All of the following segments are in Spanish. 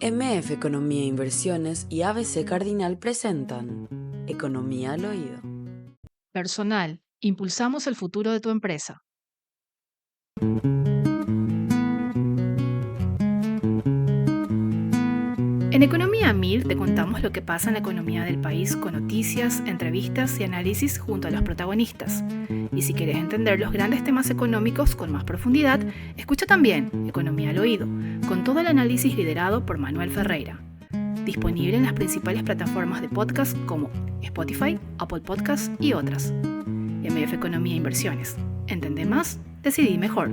MF Economía e Inversiones y ABC Cardinal presentan Economía al Oído. Personal, impulsamos el futuro de tu empresa. En Economía 1000 te contamos lo que pasa en la economía del país con noticias, entrevistas y análisis junto a los protagonistas. Y si quieres entender los grandes temas económicos con más profundidad, escucha también Economía al Oído, con todo el análisis liderado por Manuel Ferreira. Disponible en las principales plataformas de podcast como Spotify, Apple Podcasts y otras. MF Economía e Inversiones. ¿Entendé más? Decidí mejor.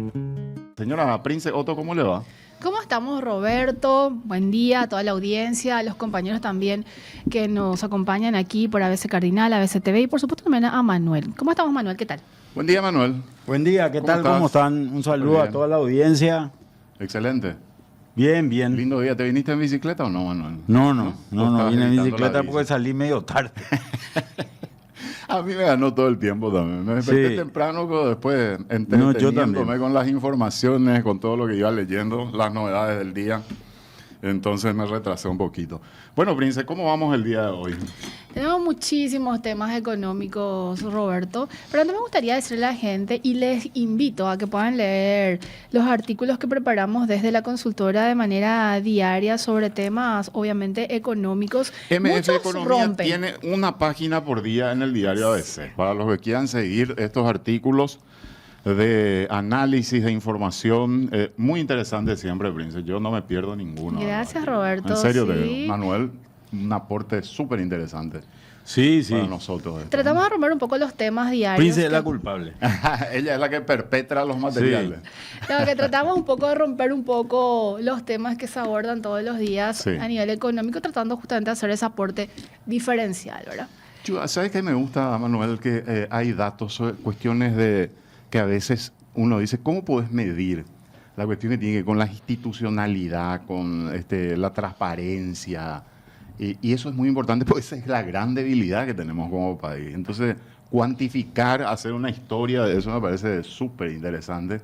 Señora Prince Otto, ¿cómo le va? ¿Cómo estamos, Roberto? Buen día a toda la audiencia, a los compañeros también que nos acompañan aquí por ABC Cardinal, ABC TV y por supuesto también a Manuel. ¿Cómo estamos, Manuel? ¿Qué tal? Buen día, Manuel. Buen día, ¿qué tal? estás? ¿Cómo están? Un saludo a toda la audiencia. Excelente. Bien, bien. Lindo día. ¿Te viniste en bicicleta o no, Manuel? No estabas vine en evitando bicicleta la porque bici. salí medio tarde. A mí me ganó todo el tiempo también. Me desperté Sí. temprano, pero después yo entreteniéndome también. con las informaciones, con todo lo que iba leyendo, las novedades del día. Entonces me retrasé un poquito. Bueno, Prince, ¿cómo vamos el día de hoy? Tenemos muchísimos temas económicos, Roberto, pero antes me gustaría decirle a la gente y les invito a que puedan leer los artículos que preparamos desde la consultora de manera diaria sobre temas, obviamente, económicos. MF Muchos Economía rompen. tiene una página por día en el diario ABC. Para los que quieran seguir estos artículos de análisis, de información, muy interesante siempre, Prince. Yo no me pierdo ninguno. Gracias, ¿verdad? Roberto. En serio, Sí. Manuel, un aporte súper interesante Sí, sí. para nosotros. esto, Tratamos de romper un poco los temas diarios. Prince es la que- culpable. ¿no? Ella es la que perpetra los materiales. No, que tratamos un poco de romper un poco los temas que se abordan todos los días Sí. a nivel económico, tratando justamente de hacer ese aporte diferencial, ¿verdad? ¿Sabes qué me gusta, Manuel? Que hay datos, cuestiones de que a veces uno dice, ¿cómo puedes medir? La cuestión que tiene que ver con la institucionalidad, con la transparencia. Y eso es muy importante porque esa es la gran debilidad que tenemos como país. Entonces, cuantificar, hacer una historia de eso me parece súper interesante.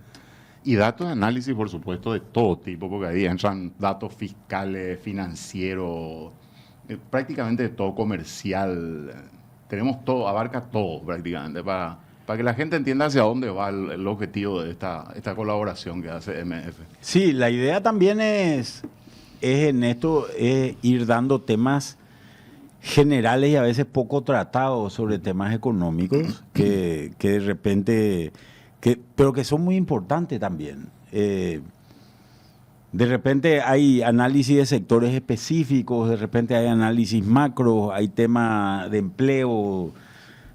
Y datos de análisis, por supuesto, de todo tipo, porque ahí entran datos fiscales, financieros, prácticamente de todo, comercial. Tenemos todo, abarca todo prácticamente, para que la gente entienda hacia dónde va el objetivo de esta colaboración que hace MF. Sí, la idea también es en esto ir dando temas generales y a veces poco tratados sobre temas económicos que de repente, pero que son muy importantes también. De repente hay análisis de sectores específicos, de repente hay análisis macro, hay temas de empleo,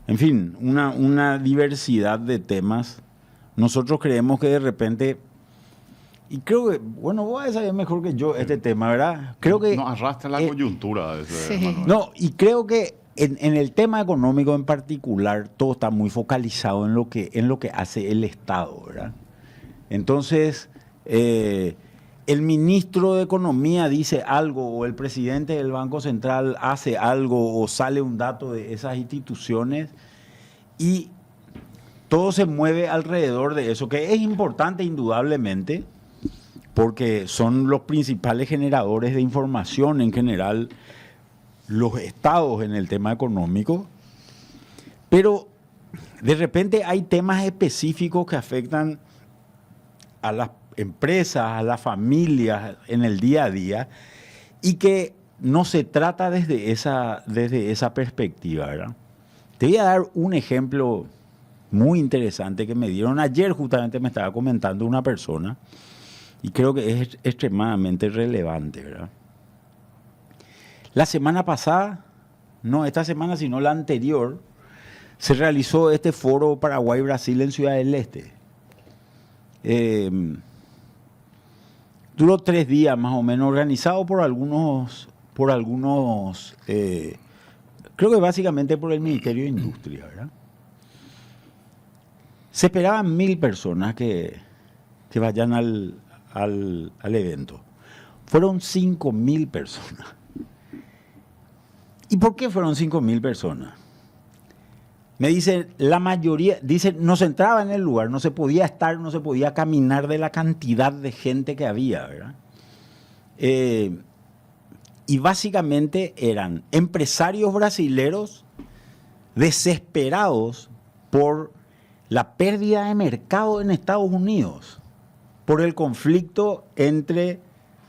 en fin, una diversidad de temas. Nosotros creemos que de repente, y creo que, bueno, vos vas a saber mejor que yo este tema, ¿verdad? Creo que... Nos arrastra la coyuntura de ese, Sí. Manuel. No, y creo que en el tema económico en particular, todo está muy focalizado en lo que hace el Estado, ¿verdad? Entonces, el ministro de Economía dice algo, o el presidente del Banco Central hace algo, o sale un dato de esas instituciones, y todo se mueve alrededor de eso, que es importante indudablemente, porque son los principales generadores de información en general, los estados en el tema económico, pero de repente hay temas específicos que afectan a las empresas, a las familias en el día a día, y que no se trata desde esa perspectiva, ¿verdad? Te voy a dar un ejemplo muy interesante que me dieron ayer, justamente me estaba comentando una persona, y creo que es extremadamente relevante, ¿verdad? La semana pasada, no esta semana, sino la anterior, se realizó este foro Paraguay-Brasil en Ciudad del Este. Duró 3 días más o menos, organizado por algunos creo que básicamente por el Ministerio de Industria, ¿verdad? Se esperaban 1.000 personas que vayan al evento. Fueron 5.000 personas. ¿Y por qué fueron 5.000 personas? Me dicen, la mayoría, dicen, no se entraba en el lugar, no se podía estar, no se podía caminar de la cantidad de gente que había, ¿verdad? y básicamente eran empresarios brasileros desesperados por la pérdida de mercado en Estados Unidos, por el conflicto entre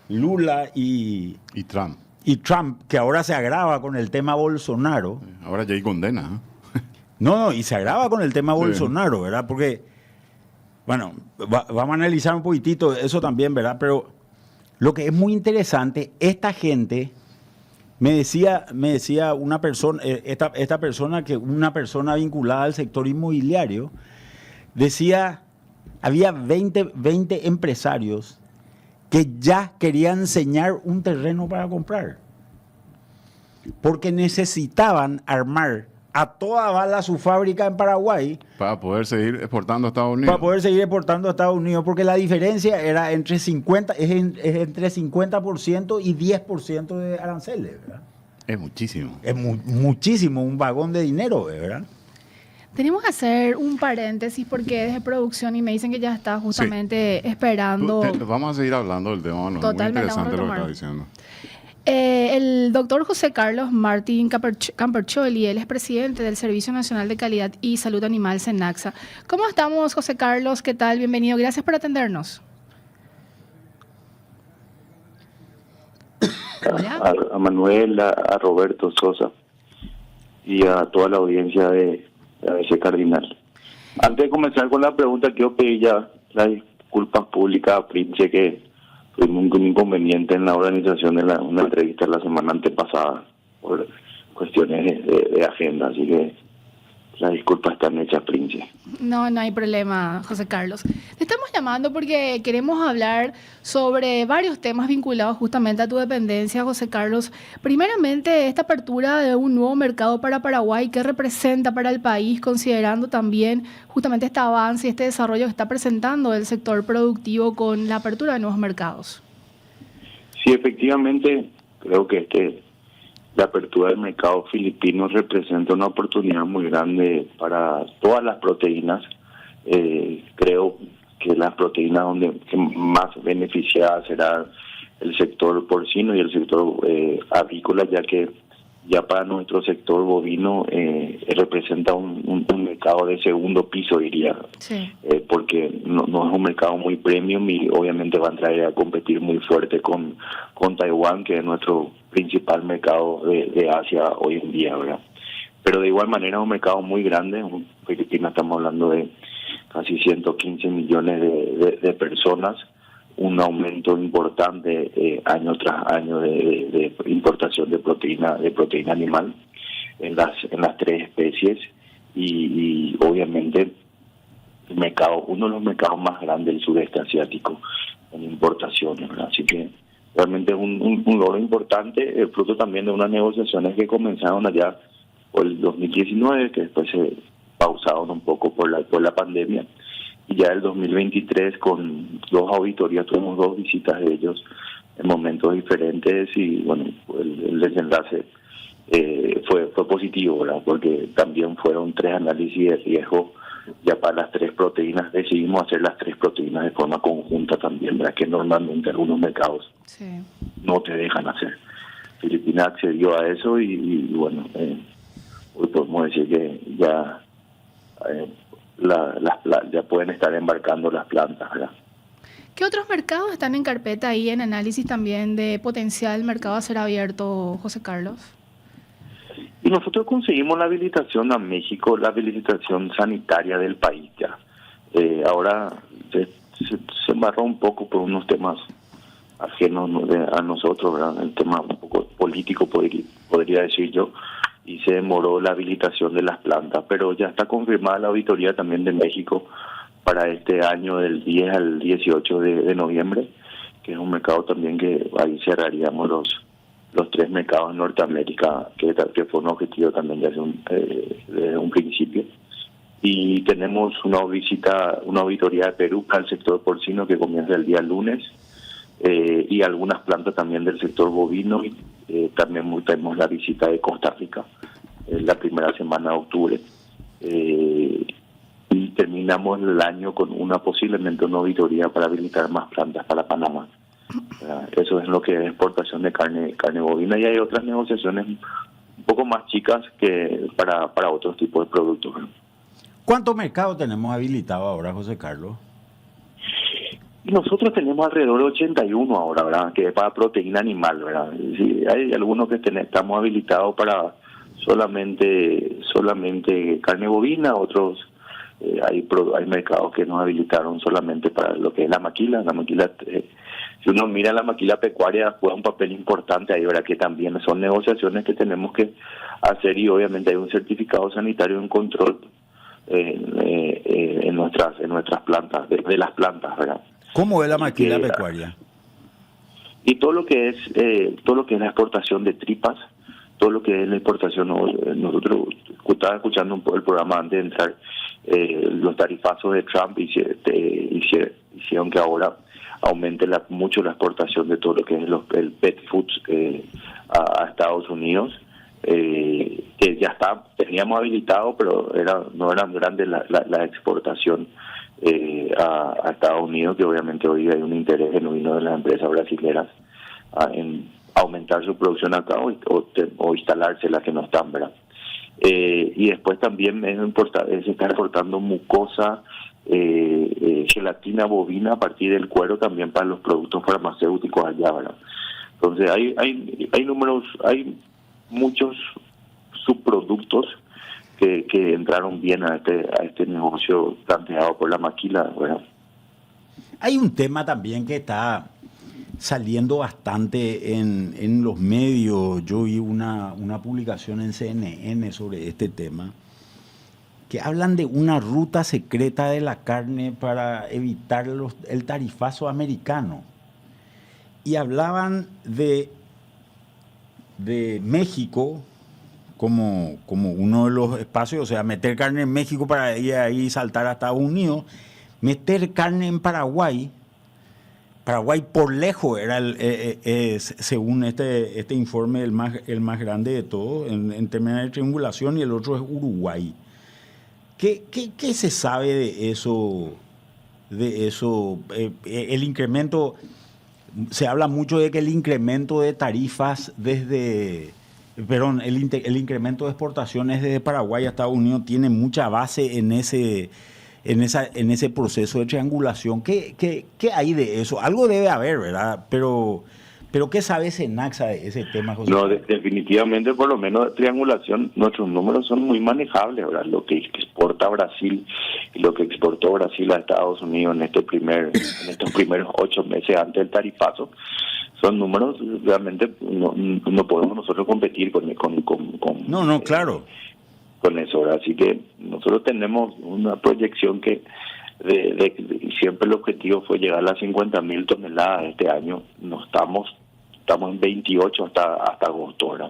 Lula y Trump, que ahora se agrava con el tema Bolsonaro. Ahora ya hay condena. No, y se agrava con el tema Bolsonaro, ¿verdad? Porque, bueno, vamos a analizar un poquitito eso también, ¿verdad? Pero lo que es muy interesante, esta gente, me decía una persona, esta persona, que una persona vinculada al sector inmobiliario, decía, había 20 empresarios que ya querían enseñar un terreno para comprar, porque necesitaban armar a toda bala su fábrica en Paraguay para poder seguir exportando a Estados Unidos. Porque la diferencia era entre entre 50% y 10% de aranceles, ¿verdad? Es muchísimo. Es muchísimo, un vagón de dinero, ¿verdad? Tenemos que hacer un paréntesis porque es de producción y me dicen que ya está justamente esperando. Vamos a seguir hablando del tema, ¿no? Totalmente, muy interesante lo que vamos a está diciendo. El doctor José Carlos Martín Campercioli, él es presidente del Servicio Nacional de Calidad y Salud Animal, SENACSA. ¿Cómo estamos, José Carlos? ¿Qué tal? Bienvenido. Gracias por atendernos. A Manuel, a Roberto Sosa y a toda la audiencia de ABC Cardinal. Antes de comenzar con la pregunta, quiero pedir ya las disculpas públicas a Prince, que tuvimos un inconveniente en la organización de una entrevista la semana antepasada por cuestiones de agenda, así que las disculpas están hechas, Prince. No hay problema, José Carlos. Te estamos llamando porque queremos hablar sobre varios temas vinculados justamente a tu dependencia, José Carlos. Primeramente, esta apertura de un nuevo mercado para Paraguay, ¿qué representa para el país, considerando también justamente este avance y este desarrollo que está presentando el sector productivo con la apertura de nuevos mercados? Sí, efectivamente, creo que la apertura del mercado filipino representa una oportunidad muy grande para todas las proteínas. Creo que las proteínas que más beneficiadas será el sector porcino y el sector avícola, ya que ya para nuestro sector bovino representa un mercado de segundo piso, diría, sí. Porque no es un mercado muy premium y obviamente va a entrar a competir muy fuerte con Taiwán, que es nuestro principal mercado de Asia hoy en día, ¿verdad? Pero de igual manera es un mercado muy grande. En Filipinas estamos hablando de casi 115 millones de personas, un aumento importante año tras año de importación de proteína animal en las tres especies y obviamente el mercado, uno de los mercados más grandes del sudeste asiático en importaciones, ¿verdad? Así que realmente es un logro importante, fruto también de unas negociaciones que comenzaron allá por el 2019, que después se pausaron un poco por la pandemia. Y ya el 2023, con 2 auditorías, tuvimos 2 visitas de ellos en momentos diferentes y bueno, el desenlace fue positivo, ¿verdad? Porque también fueron 3 análisis de riesgo ya para las 3 proteínas. Decidimos hacer las 3 proteínas de forma conjunta también, ¿verdad? Que normalmente algunos mercados no te dejan hacer. Filipinas accedió a eso y bueno, hoy podemos decir que ya ya pueden estar embarcando las plantas, ¿verdad? ¿Qué otros mercados están en carpeta ahí en análisis también de potencial mercado a ser abierto, José Carlos? Y nosotros conseguimos la habilitación a México, la habilitación sanitaria del país ya. Ahora se embarró un poco por unos temas ajenos a nosotros, ¿verdad? El tema un poco político podría decir yo, y se demoró la habilitación de las plantas, pero ya está confirmada la auditoría también de México para este año del 10 al 18 de noviembre, que es un mercado también que ahí cerraríamos los 3 mercados en Norteamérica, que fue un objetivo también desde un principio. Y tenemos una auditoría de Perú para el sector porcino que comienza el día lunes, y algunas plantas también del sector bovino. También tenemos la visita de Costa Rica la primera semana de octubre, y terminamos el año con posiblemente una auditoría para habilitar más plantas para Panamá. Eso es lo que es exportación de carne bovina, y hay otras negociaciones un poco más chicas que para otros tipos de productos, ¿verdad? ¿Cuántos mercados tenemos habilitados ahora, José Carlos? Nosotros tenemos alrededor de 81 ahora, ¿verdad? Que es para proteína animal, ¿verdad? Sí, hay algunos que estamos habilitados para solamente carne bovina, otros hay mercados que nos habilitaron solamente para lo que es la maquila. La maquila, si uno mira la maquila pecuaria, juega un papel importante ahí, ¿verdad? Que también son negociaciones que tenemos que hacer, y obviamente hay un certificado sanitario en control en nuestras plantas, de las plantas, ¿verdad? ¿Cómo es la maquila pecuaria? Y todo lo que es la exportación de tripas, todo lo que es la exportación, nosotros estaba escuchando un poco el programa antes de entrar, los tarifazos de Trump hicieron que ahora aumente mucho la exportación de todo lo que es el pet foods a Estados Unidos, que ya teníamos habilitado, pero no eran grandes la exportación a Estados Unidos, que obviamente hoy hay un interés genuino de las empresas brasileñas en aumentar su producción acá o instalarse las que no están, ¿verdad? Y después también se está exportando mucosa, gelatina bovina a partir del cuero también para los productos farmacéuticos allá, ¿verdad? Entonces hay muchos subproductos que entraron bien a este negocio planteado por la maquila, ¿verdad? Hay un tema también que está saliendo bastante en los medios. Yo vi una publicación en CNN sobre este tema, que hablan de una ruta secreta de la carne para evitar el tarifazo americano. Y hablaban de México como uno de los espacios, o sea, meter carne en México para ir ahí saltar a Estados Unidos, meter carne en Paraguay. Paraguay por lejos era según este informe el más grande de todos en términos de triangulación, y el otro es Uruguay. ¿Qué se sabe de eso? El incremento, se habla mucho de que el incremento de tarifas el incremento de exportaciones desde Paraguay a Estados Unidos tiene mucha base en ese proceso de triangulación. ¿Qué hay de eso? Algo debe haber, ¿verdad? Pero ¿qué sabe Senaxa de ese tema, José? No, definitivamente, por lo menos de triangulación, nuestros números son muy manejables, ¿verdad? Lo que exporta Brasil y lo que exportó Brasil a Estados Unidos en estos primeros 8 meses antes del tarifazo, son números realmente no podemos nosotros competir con No, claro. Con eso, ¿verdad? Así que nosotros tenemos una proyección que siempre el objetivo fue llegar a las 50.000 toneladas este año. No estamos en 28 hasta agosto, ¿verdad?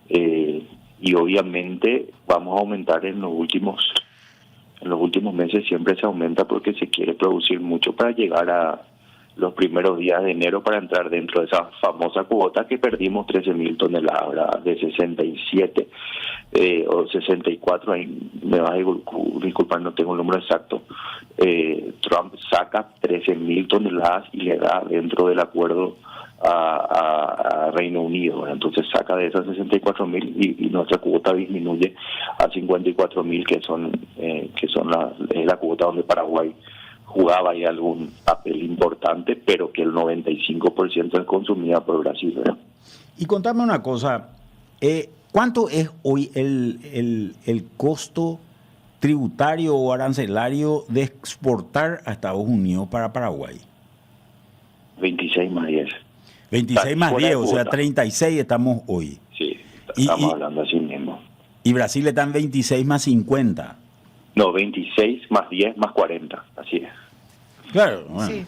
Y obviamente vamos a aumentar en los últimos meses, siempre se aumenta porque se quiere producir mucho para llegar a los primeros días de enero, para entrar dentro de esa famosa cuota que perdimos 13.000 toneladas, ¿verdad? De 67 o 64, ahí me vas a disculpar, no tengo el número exacto. Trump saca 13.000 toneladas y le da dentro del acuerdo a Reino Unido, ¿verdad? Entonces saca de esas 64.000 y nuestra cuota disminuye a 54.000, que son la cuota donde Paraguay jugaba ahí algún papel importante, pero que el 95% es consumida por Brasil, ¿verdad? Y contame una cosa, ¿cuánto es hoy el costo tributario o arancelario de exportar a Estados Unidos para Paraguay? 26 más 10. 26 más 10, o sea, 36 estamos hoy. Sí, estamos hablando así mismo. Y Brasil está en 26 más 50. No, 26 más 10 más 40, así es. Claro, bueno. Sí.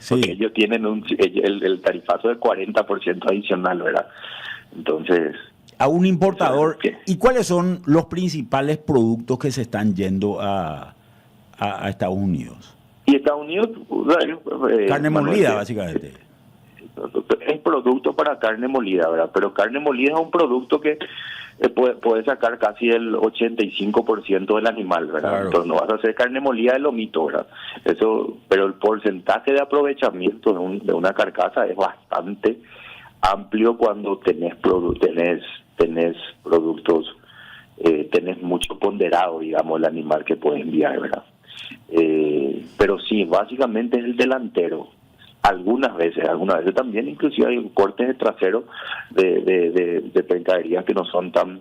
Porque ellos tienen el tarifazo de 40% adicional, ¿verdad? Entonces... A un importador. ¿Y cuáles son los principales productos que se están yendo a Estados Unidos? Y Estados Unidos... Carne molida, básicamente. producto para carne molida, ¿verdad? Pero carne molida es un producto que puede sacar casi el 85% del animal, ¿verdad? Claro. Entonces no vas a hacer carne molida de lomito, ¿verdad? Eso, pero el porcentaje de aprovechamiento de una carcasa es bastante amplio cuando tenés productos, tenés mucho ponderado, digamos, el animal que puedes enviar, ¿verdad? Pero sí, básicamente es el delantero. Algunas veces también, inclusive hay cortes de trasero de mercaderías que no son tan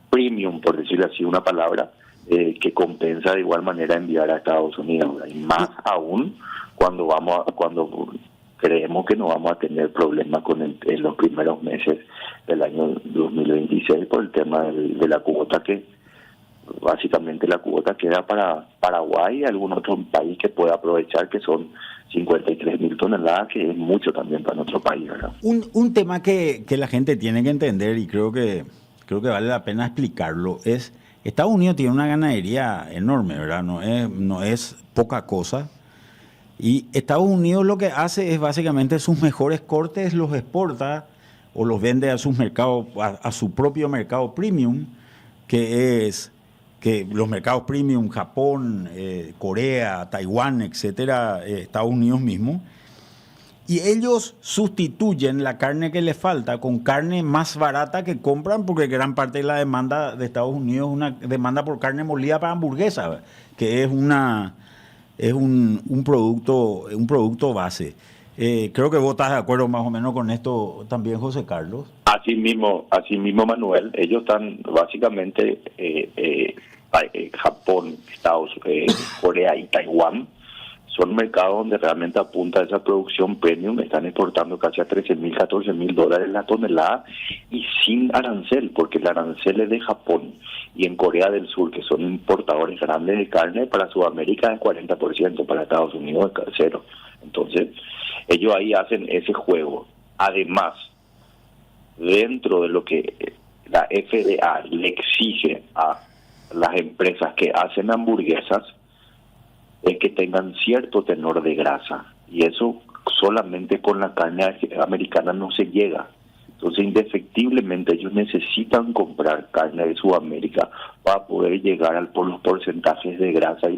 premium, por decirlo así una palabra, que compensa de igual manera enviar a Estados Unidos, ¿verdad? Y más aún cuando creemos que no vamos a tener problemas en los primeros meses del año 2026 por el tema de la cuota, que básicamente la cuota queda para Paraguay y algún otro país que pueda aprovechar, que son 53.000 toneladas, que es mucho también para nuestro país, ¿verdad? Un tema que la gente tiene que entender, y creo que vale la pena explicarlo, es Estados Unidos tiene una ganadería enorme, ¿verdad? No es poca cosa. Y Estados Unidos lo que hace es básicamente sus mejores cortes los exporta o los vende a sus mercados, a su propio mercado premium, que los mercados premium, Japón, Corea, Taiwán, etcétera, Estados Unidos mismo. Y ellos sustituyen la carne que les falta con carne más barata que compran, porque gran parte de la demanda de Estados Unidos es una demanda por carne molida para hamburguesa, que es un producto base. Creo que vos estás de acuerdo más o menos con esto también, José Carlos. Así mismo, Manuel. Ellos están básicamente Japón, Corea y Taiwán. Son mercados donde realmente apunta esa producción premium. Están exportando casi a $13,000, $14,000 la tonelada, y sin arancel, porque el arancel es de Japón. Y en Corea del Sur, que son importadores grandes de carne, para Sudamérica es 40%, para Estados Unidos es 0%. Entonces, ellos ahí hacen ese juego. Además, dentro de lo que la FDA le exige a las empresas que hacen hamburguesas, es que tengan cierto tenor de grasa, y eso solamente con la carne americana no se llega. Entonces, indefectiblemente, ellos necesitan comprar carne de Sudamérica para poder llegar por los porcentajes de grasa y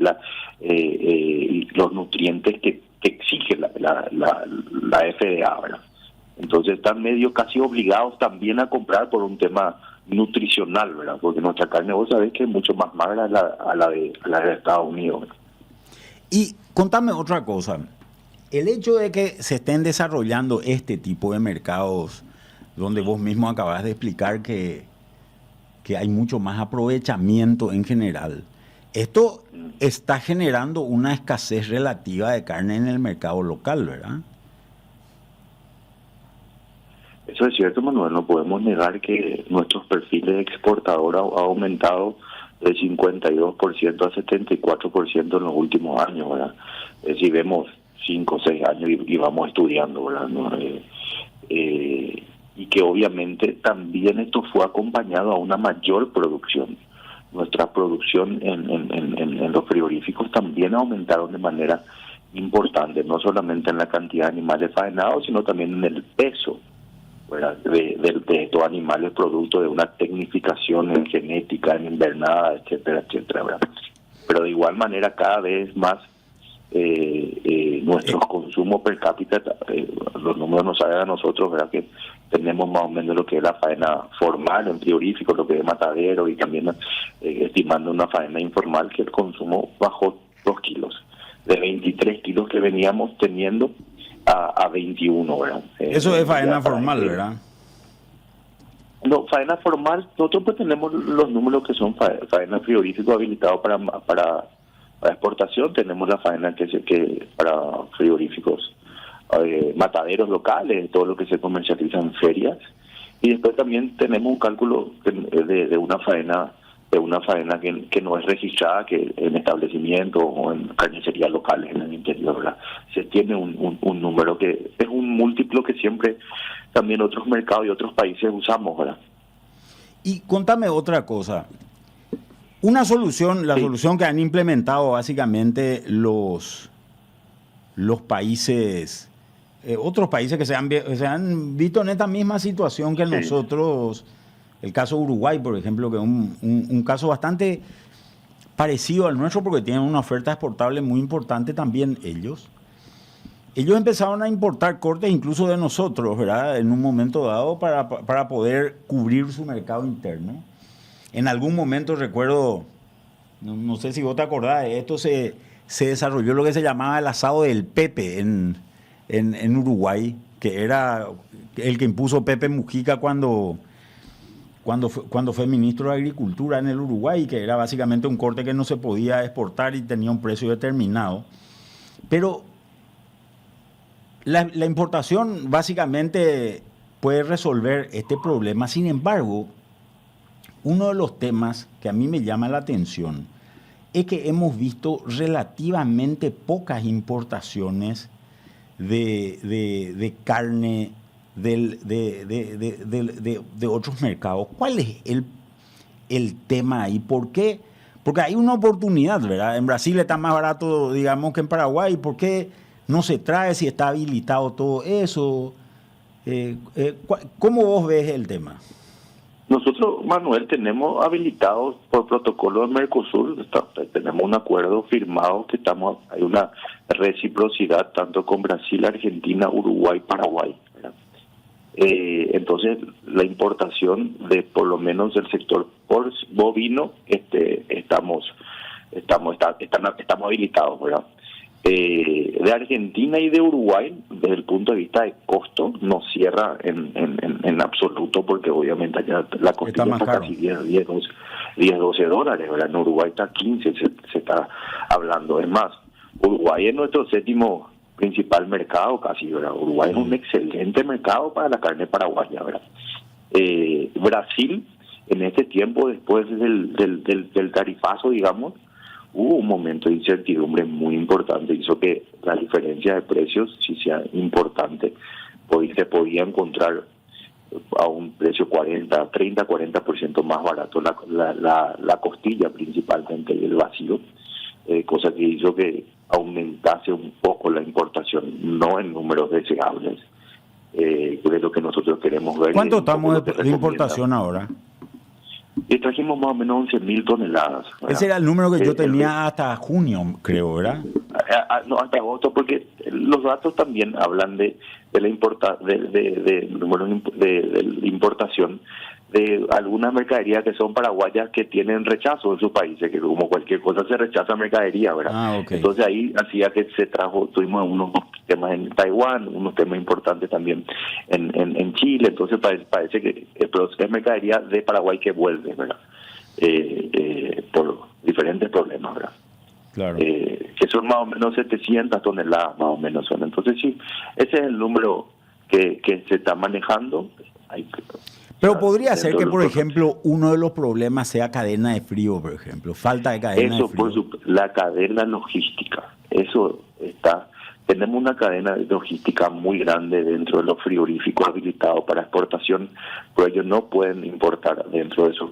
los nutrientes que exige la FDA, ¿verdad? Entonces, están medio casi obligados también a comprar por un tema nutricional, ¿verdad? Porque nuestra carne, vos sabés que es mucho más magra a la de Estados Unidos, ¿verdad? Y contame otra cosa. El hecho de que se estén desarrollando este tipo de mercados, donde vos mismo acabas de explicar que hay mucho más aprovechamiento en general, esto está generando una escasez relativa de carne en el mercado local, ¿verdad? Eso es cierto, Manuel. No podemos negar que nuestros perfiles de exportador ha aumentado de 52% a 74% en los últimos años, ¿verdad? Si vemos 5 o 6 años y vamos estudiando, ¿verdad? ¿No? Y que obviamente también esto fue acompañado a una mayor producción. Nuestra producción en los frigoríficos también aumentaron de manera importante, no solamente en la cantidad de animales faenados, sino también en el peso, ¿verdad? De estos animales, producto de una tecnificación en genética, en invernada, etcétera, etcétera, ¿verdad? Pero de igual manera, cada vez más nuestros consumos per cápita, los números nos salen a nosotros, ¿verdad? Que tenemos más o menos lo que es la faena formal en frigorífico, lo que es matadero, y también estimando una faena informal, que el consumo bajó 2 kilos, de 23 kilos que veníamos teniendo a 21, ¿verdad? Eso es faena formal, ¿verdad? No, faena formal, nosotros pues tenemos los números que son faena frigorífico habilitado para exportación. Tenemos la faena que para frigoríficos mataderos locales, todo lo que se comercializa en ferias, y después también tenemos un cálculo de una faena que no es registrada, que en establecimientos o en carnicerías locales en el interior, ¿verdad? Se tiene un número que es un múltiplo que siempre también otros mercados y otros países usamos, ¿verdad? Y contame otra cosa. Una solución, la solución que han implementado básicamente los países otros países que se han visto en esta misma situación que nosotros. El caso de Uruguay, por ejemplo, que es un caso bastante parecido al nuestro porque tienen una oferta exportable muy importante también ellos. Ellos empezaron a importar cortes incluso de nosotros, ¿verdad? En un momento dado para poder cubrir su mercado interno. En algún momento recuerdo, no sé si vos te acordás de esto, se desarrolló lo que se llamaba el asado del Pepe en Uruguay, que era el que impuso Pepe Mujica cuando fue ministro de Agricultura en el Uruguay, que era básicamente un corte que no se podía exportar y tenía un precio determinado. Pero la importación básicamente puede resolver este problema. Sin embargo, uno de los temas que a mí me llama la atención es que hemos visto relativamente pocas importaciones de carne de otros mercados. ¿Cuál es el tema ahí? ¿Por qué? Porque hay una oportunidad, ¿verdad? En Brasil está más barato, digamos, que en Paraguay. ¿Por qué no se trae si está habilitado todo eso? ¿Cómo vos ves el tema? Nosotros, Manuel, tenemos habilitados por protocolo de Mercosur, tenemos un acuerdo firmado que hay una reciprocidad tanto con Brasil, Argentina, Uruguay, Paraguay, ¿verdad? Entonces, la importación de por lo menos del sector bovino, estamos habilitados, ¿verdad? De Argentina y de Uruguay, desde el punto de vista de costo, no cierra en absoluto, porque obviamente allá la costilla está casi 10, 12 dólares, ¿verdad? En Uruguay está 15, se está hablando. Es más, Uruguay es nuestro séptimo principal mercado casi, ¿verdad? Uruguay es un excelente mercado para la carne paraguaya, ¿verdad? Brasil, en este tiempo, después del tarifazo, digamos, hubo un momento de incertidumbre muy importante, hizo que la diferencia de precios sí sea importante. Se podía encontrar a un precio 30-40% más barato la costilla principalmente y el vacío, cosa que hizo que aumentase un poco la importación, no en números deseables, de lo que nosotros queremos ver. ¿Cuánto estamos de importación ahora? Y trajimos más o menos 11.000 toneladas. ¿Verdad? Ese era el número que yo tenía hasta junio, creo, ¿verdad? No, hasta agosto, porque los datos también hablan de la importación de algunas mercaderías que son paraguayas que tienen rechazo en sus países, que como cualquier cosa se rechaza mercadería, ¿verdad? Okay. Entonces ahí hacía que tuvimos unos temas en Taiwán, unos temas importantes también en Chile, entonces parece que es mercadería de Paraguay que vuelve, ¿verdad? Por diferentes problemas, ¿verdad? Claro. Que son más o menos 700 toneladas, más o menos son. Entonces sí, ese es el número que se está manejando. Pero podría ser que, por ejemplo, uno de los problemas sea cadena de frío, por ejemplo, falta de cadena de frío. La cadena logística, tenemos una cadena de logística muy grande dentro de los frigoríficos habilitados para exportación, pero ellos no pueden importar dentro de sus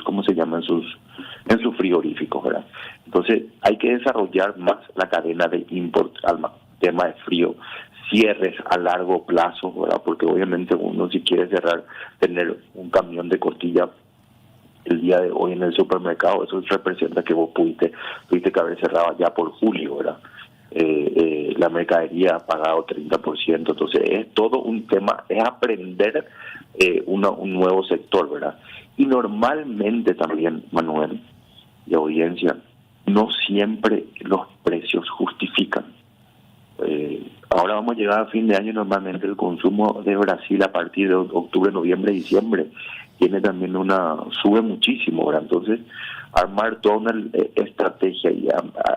¿cómo se llama? En sus frigoríficos, ¿verdad? Entonces hay que desarrollar más la cadena de import al tema de frío, cierres a largo plazo, ¿verdad? Porque obviamente uno, si quiere tener un camión de costilla el día de hoy en el supermercado, eso representa que vos tuviste que haber cerrado ya por julio, ¿verdad? La mercadería ha pagado 30%, entonces es todo un tema, es aprender un nuevo sector, ¿verdad? Y normalmente también, Manuel y audiencia, no siempre los precios justifican. Ahora vamos a llegar a fin de año, normalmente el consumo de Brasil a partir de octubre, noviembre, diciembre sube muchísimo, ¿verdad? Entonces, armar toda una estrategia y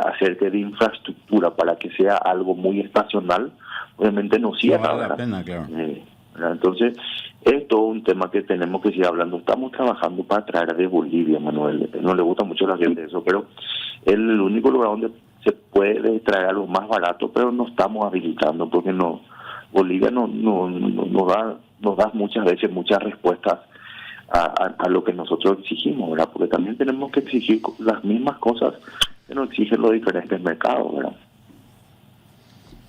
acerca de infraestructura para que sea algo muy estacional, obviamente no cierra, vale la pena, claro. Entonces, es todo un tema que tenemos que seguir hablando. Estamos trabajando para traer de Bolivia, Manuel. No le gusta mucho a la gente eso, pero es el único lugar donde se puede traer algo más barato, pero no estamos habilitando porque Bolivia nos da muchas veces muchas respuestas a lo que nosotros exigimos, ¿verdad? Porque también tenemos que exigir las mismas cosas que nos exigen los diferentes mercados, ¿verdad?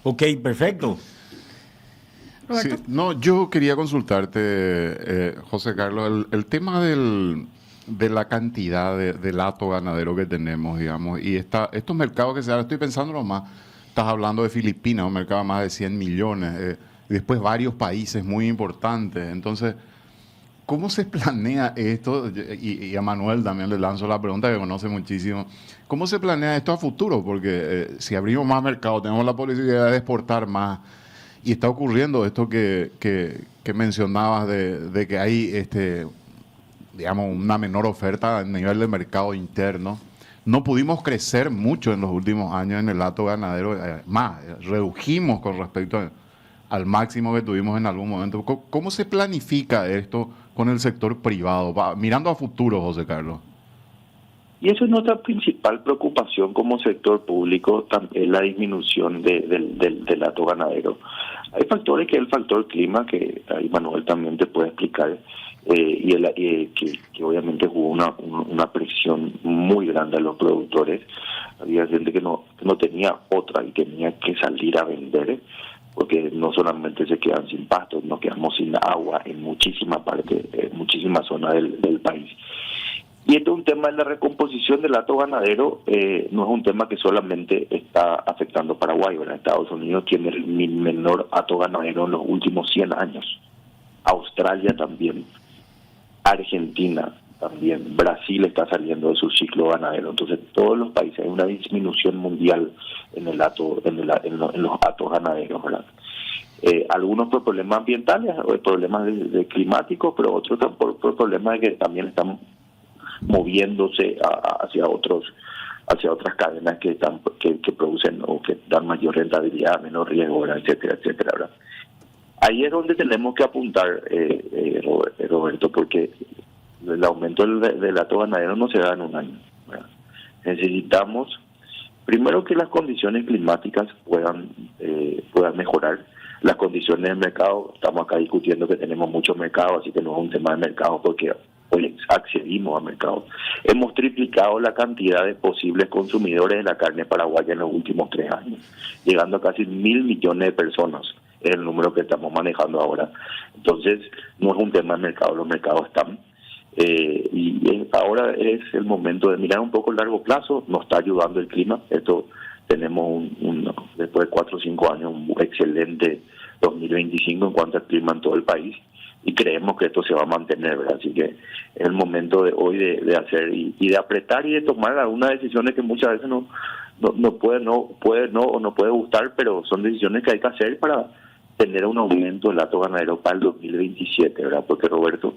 Ok, perfecto. Sí, Roberto. no, yo quería consultarte, José Carlos, el tema de la cantidad del hato ganadero que tenemos, digamos, y estos mercados que se dan, estoy pensando nomás, estás hablando de Filipinas, un mercado de más de 100 millones, y después varios países muy importantes. Entonces, ¿cómo se planea esto? Y a Manuel también le lanzo la pregunta que conoce muchísimo. ¿Cómo se planea esto a futuro? Porque si abrimos más mercados, tenemos la posibilidad de exportar más. Y está ocurriendo esto que mencionabas de que hay, digamos, una menor oferta a nivel de mercado interno. No pudimos crecer mucho en los últimos años en el hato ganadero. Redujimos con respecto al máximo que tuvimos en algún momento. ¿Cómo se planifica esto con el sector privado? Mirando a futuro, José Carlos. Y eso es nuestra principal preocupación como sector público, también la disminución del hato ganadero. Hay factores que el factor clima, que ahí Manuel también te puede explicar, que obviamente jugó una presión muy grande a los productores. Había gente que no tenía otra y tenía que salir a vender, porque no solamente se quedan sin pastos, nos quedamos sin agua en muchísima parte, en muchísimas zonas del país. Y esto es un tema de la recomposición del hato ganadero, no es un tema que solamente está afectando a Paraguay, ¿verdad? Estados Unidos tiene el menor hato ganadero en los últimos 100 años, Australia también, Argentina también, Brasil está saliendo de su ciclo ganadero. Entonces todos los países, hay una disminución mundial en el hato, en los hatos ganaderos, ¿verdad? Algunos por problemas ambientales, problemas de climáticos, pero otros por problemas de que también están moviéndose hacia otras cadenas que producen o que dan mayor rentabilidad, menor riesgo, ¿verdad? Etcétera, etcétera, ¿verdad? Ahí es donde tenemos que apuntar, Roberto, porque el aumento del hato ganadero no se da en un año, ¿verdad? Necesitamos primero que las condiciones climáticas puedan mejorar. Las condiciones del mercado, estamos acá discutiendo que tenemos mucho mercado, así que no es un tema de mercado porque hoy accedimos al mercado. Hemos triplicado la cantidad de posibles consumidores de la carne paraguaya en los últimos 3 años, llegando a casi 1.000 millones de personas, es el número que estamos manejando ahora. Entonces, no es un tema de mercado, los mercados están. Ahora es el momento de mirar un poco a largo plazo, nos está ayudando el clima. Esto tenemos después de 4 o 5 años un excelente 2025 en cuanto al clima en todo el país y creemos que esto se va a mantener, ¿verdad? Así que es el momento de hoy de hacer y de apretar y de tomar algunas decisiones que muchas veces no puede gustar, pero son decisiones que hay que hacer para tener un aumento del hato ganadero para el 2027, ¿verdad? Porque, Roberto,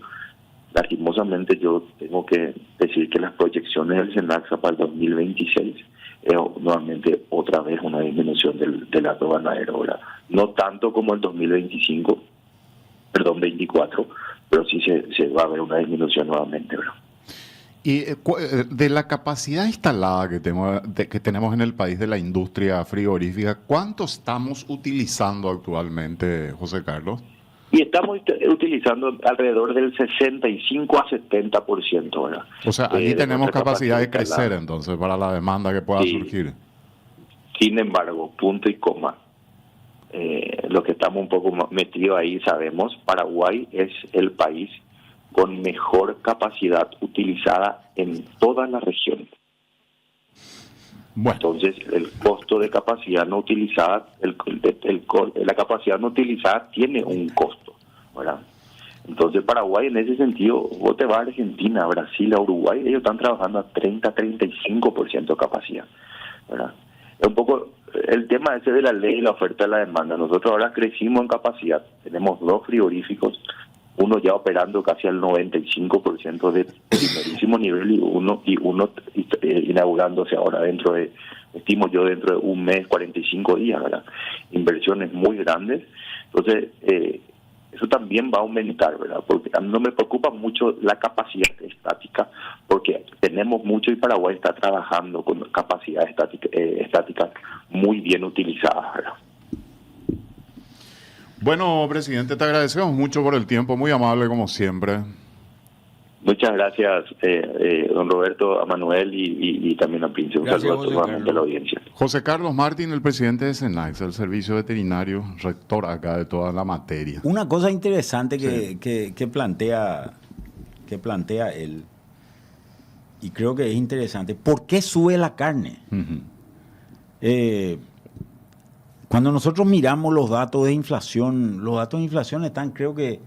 lastimosamente yo tengo que decir que las proyecciones del SENACSA para el 2026 es nuevamente otra vez una disminución del hato ganadero, ¿verdad? No tanto como el 24, pero sí se va a ver una disminución nuevamente, ¿verdad? Y de la capacidad instalada que tenemos en el país de la industria frigorífica, ¿cuánto estamos utilizando actualmente, José Carlos? Y estamos utilizando alrededor del 65 a 70%, ¿verdad? O sea, allí tenemos capacidad de crecer entonces para la demanda que pueda surgir. Sin embargo, punto y coma, lo que estamos un poco metidos ahí, sabemos, Paraguay es el país con mejor capacidad utilizada en toda la región. Bueno. Entonces, el costo de capacidad no utilizada, la capacidad no utilizada tiene un costo, ¿verdad? Entonces, Paraguay, en ese sentido, vos te vas a Argentina, a Brasil, a Uruguay, ellos están trabajando a 30-35% de capacidad, ¿verdad? Es un poco el tema ese de la ley y la oferta y la demanda. Nosotros ahora crecimos en capacidad, tenemos 2 frigoríficos, uno ya operando casi al 95% de primerísimo nivel y uno inaugurándose ahora estimo yo dentro de un mes, 45 días, ¿verdad? Inversiones muy grandes. Entonces, eso también va a aumentar, ¿verdad? Porque a mí no me preocupa mucho la capacidad estática, porque tenemos mucho y Paraguay está trabajando con capacidad estática muy bien utilizadas, ¿verdad? Bueno, presidente, te agradecemos mucho por el tiempo, muy amable como siempre. Muchas gracias, don Roberto, a Manuel y también a Prince. Un Gracias, saludo a José toda Carlos. la audiencia. José Carlos Martín, el presidente de SENAX, el servicio veterinario, rector acá de toda la materia. Una cosa interesante Sí. que plantea él, y creo que es interesante, ¿por qué sube la carne? Ujú. Cuando nosotros miramos los datos de inflación están, creo que,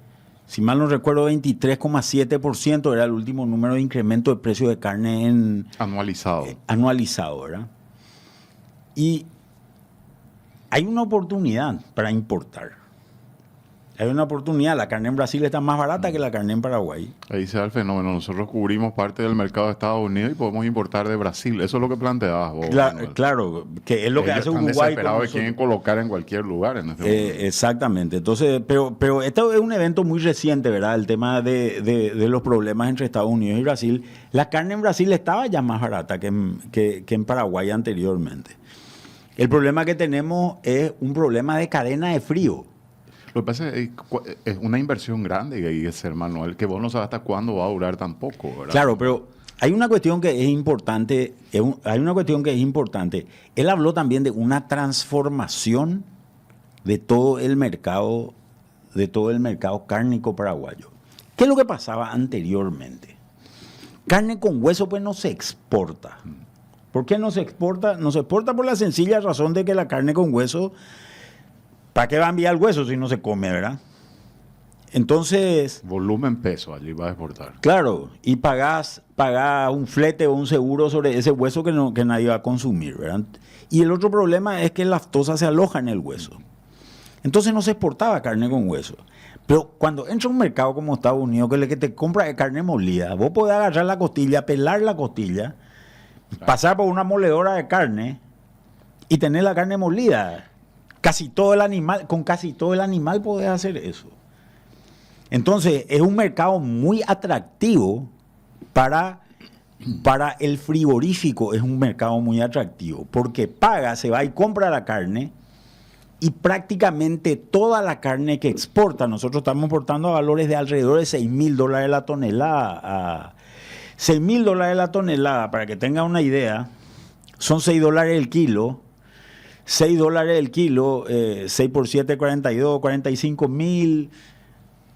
si mal no recuerdo, 23,7% era el último número de incremento de precio de carne Anualizado. anualizado, ¿verdad? Y hay una oportunidad para importar. Hay una oportunidad. La carne en Brasil está más barata que la carne en Paraguay. Ahí se da el fenómeno. Nosotros cubrimos parte del mercado de Estados Unidos y podemos importar de Brasil. Eso es lo que planteabas vos, Manuel. Claro, que es lo que Ellos hace están Uruguay con desesperados y nosotros. quieren colocar en cualquier lugar en este momento. Exactamente. Entonces, pero esto es un evento muy reciente, ¿verdad? El tema de los problemas entre Estados Unidos y Brasil. La carne en Brasil estaba ya más barata que en Paraguay anteriormente. El problema que tenemos es un problema de cadena de frío. Lo que pasa es que es una inversión grande que hay que hacer, Manuel, que vos no sabes hasta cuándo va a durar tampoco, ¿verdad? Claro, pero hay una cuestión que es importante. Él habló también de una transformación de todo el mercado cárnico paraguayo. ¿Qué es lo que pasaba anteriormente? Carne con hueso pues no se exporta. ¿Por qué no se exporta? No se exporta por la sencilla razón de que la carne con hueso, ¿para qué va a enviar el hueso si no se come, verdad? Entonces, Volumen peso, allí va a exportar. claro, y pagás un flete o un seguro sobre ese hueso que nadie va a consumir, ¿verdad? Y el otro problema es que la aftosa se aloja en el hueso. Entonces no se exportaba carne con hueso. Pero cuando entra a un mercado como Estados Unidos, que te compra carne molida, vos podés agarrar la costilla, pelar la costilla, pasar por una moledora de carne y tener la carne molida. Con casi todo el animal podés hacer eso. Entonces, es un mercado muy atractivo para el frigorífico, es un mercado muy atractivo, porque se va y compra la carne, y prácticamente toda la carne que exporta, nosotros estamos exportando a valores de alrededor de $6,000 la tonelada. $6,000 la tonelada, para que tenga una idea, son $6 el kilo. $6 el kilo, 6 por 7, 42, 45,000,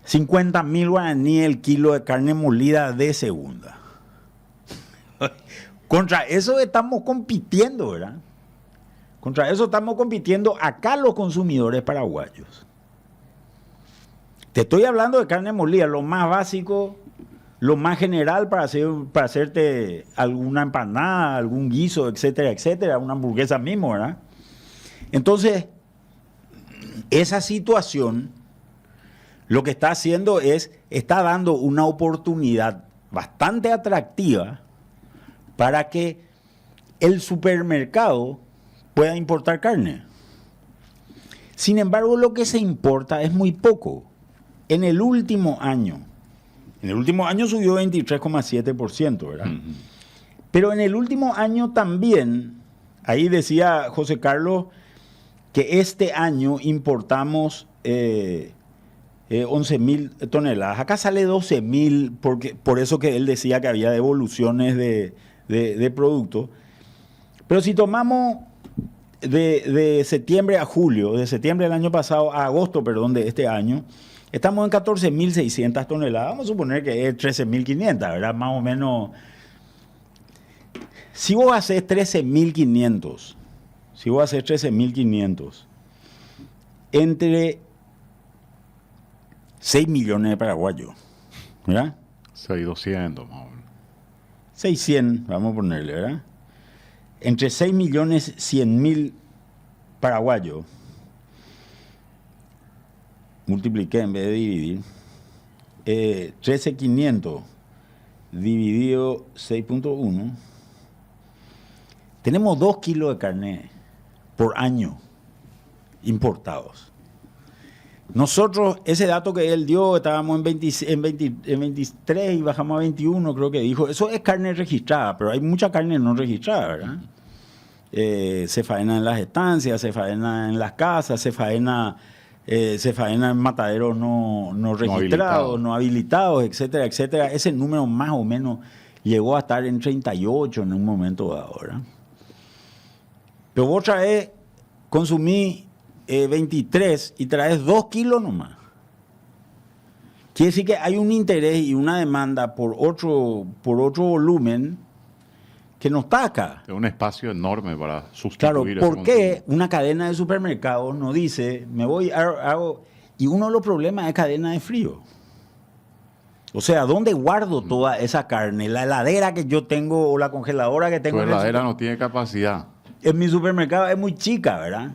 50,000 guaraníes el kilo de carne molida de segunda. Contra eso estamos compitiendo, ¿verdad? Contra eso estamos compitiendo acá los consumidores paraguayos. Te estoy hablando de carne molida, lo más básico, lo más general para hacerte alguna empanada, algún guiso, etcétera, etcétera, una hamburguesa mismo, ¿verdad? Entonces, esa situación lo que está haciendo está dando una oportunidad bastante atractiva para que el supermercado pueda importar carne. Sin embargo, lo que se importa es muy poco. En el último año subió 23,7%, ¿verdad? Ujú. Pero en el último año también, ahí decía José Carlos, que este año importamos 11,000 toneladas. Acá sale 12,000, por eso que él decía que había devoluciones de productos. Pero si tomamos de septiembre a julio, de septiembre del año pasado a agosto, perdón, de este año, estamos en 14,600 toneladas. Vamos a suponer que es 13,500, ¿verdad? Más o menos. Si vos haces 13,500, entre 6 millones de paraguayos, ¿verdad? 6,200 más o menos. 600, vamos a ponerle, ¿verdad? Entre 6,100,000 paraguayos, multipliqué en vez de dividir, 13,500 dividido 6,1, tenemos 2 kilos de carne por año importados. Nosotros, ese dato que él dio, estábamos en 23 y bajamos a 21, creo que dijo. Eso es carne registrada, pero hay mucha carne no registrada, ¿verdad? Se faena en las estancias, se faena en las casas, se faena se faena en mataderos no registrados, no habilitados, etcétera, etcétera. Ese número más o menos llegó a estar en 38 en un momento dado, ¿verdad? Pero vos traes, consumí 23 y traes 2 kilos nomás. Quiere decir que hay un interés y una demanda por otro volumen que no está acá. Es un espacio enorme para sustituir. Claro, ese ¿por qué consumo? una cadena de supermercados no dice, me voy, hago... Y uno de los problemas es cadena de frío. O sea, ¿dónde guardo toda esa carne? La heladera que yo tengo o la congeladora que tengo Tu en el heladera no tiene capacidad. en mi supermercado es muy chica, ¿verdad?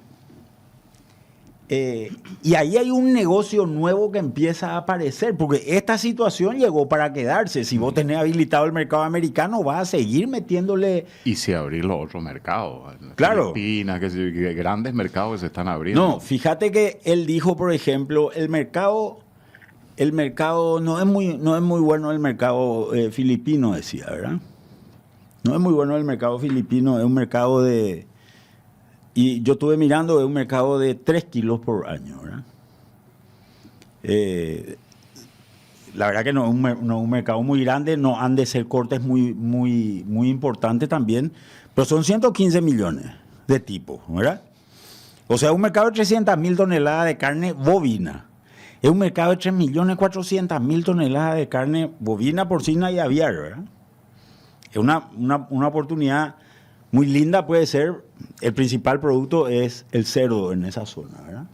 Y ahí hay un negocio nuevo que empieza a aparecer, porque esta situación llegó para quedarse. Si vos tenés habilitado el mercado americano, vas a seguir metiéndole... Y si abrir los otros mercados. Claro. Filipinas, que grandes mercados que se están abriendo. No, fíjate que él dijo, por ejemplo, el mercado no es muy bueno el mercado filipino, decía, ¿verdad? No es muy bueno el mercado filipino, es un mercado de... Y yo estuve mirando, es un mercado de 3 kilos por año, ¿verdad? La verdad que no es un mercado muy grande, no han de ser cortes muy importantes también, pero son 115 millones de tipos, ¿verdad? O sea, un mercado de 300.000 toneladas de carne bovina. Es un mercado de 3.400.000 toneladas de carne bovina, porcina y aviar, ¿verdad? Es una oportunidad muy linda, puede ser. El principal producto es el cerdo en esa zona, ¿verdad?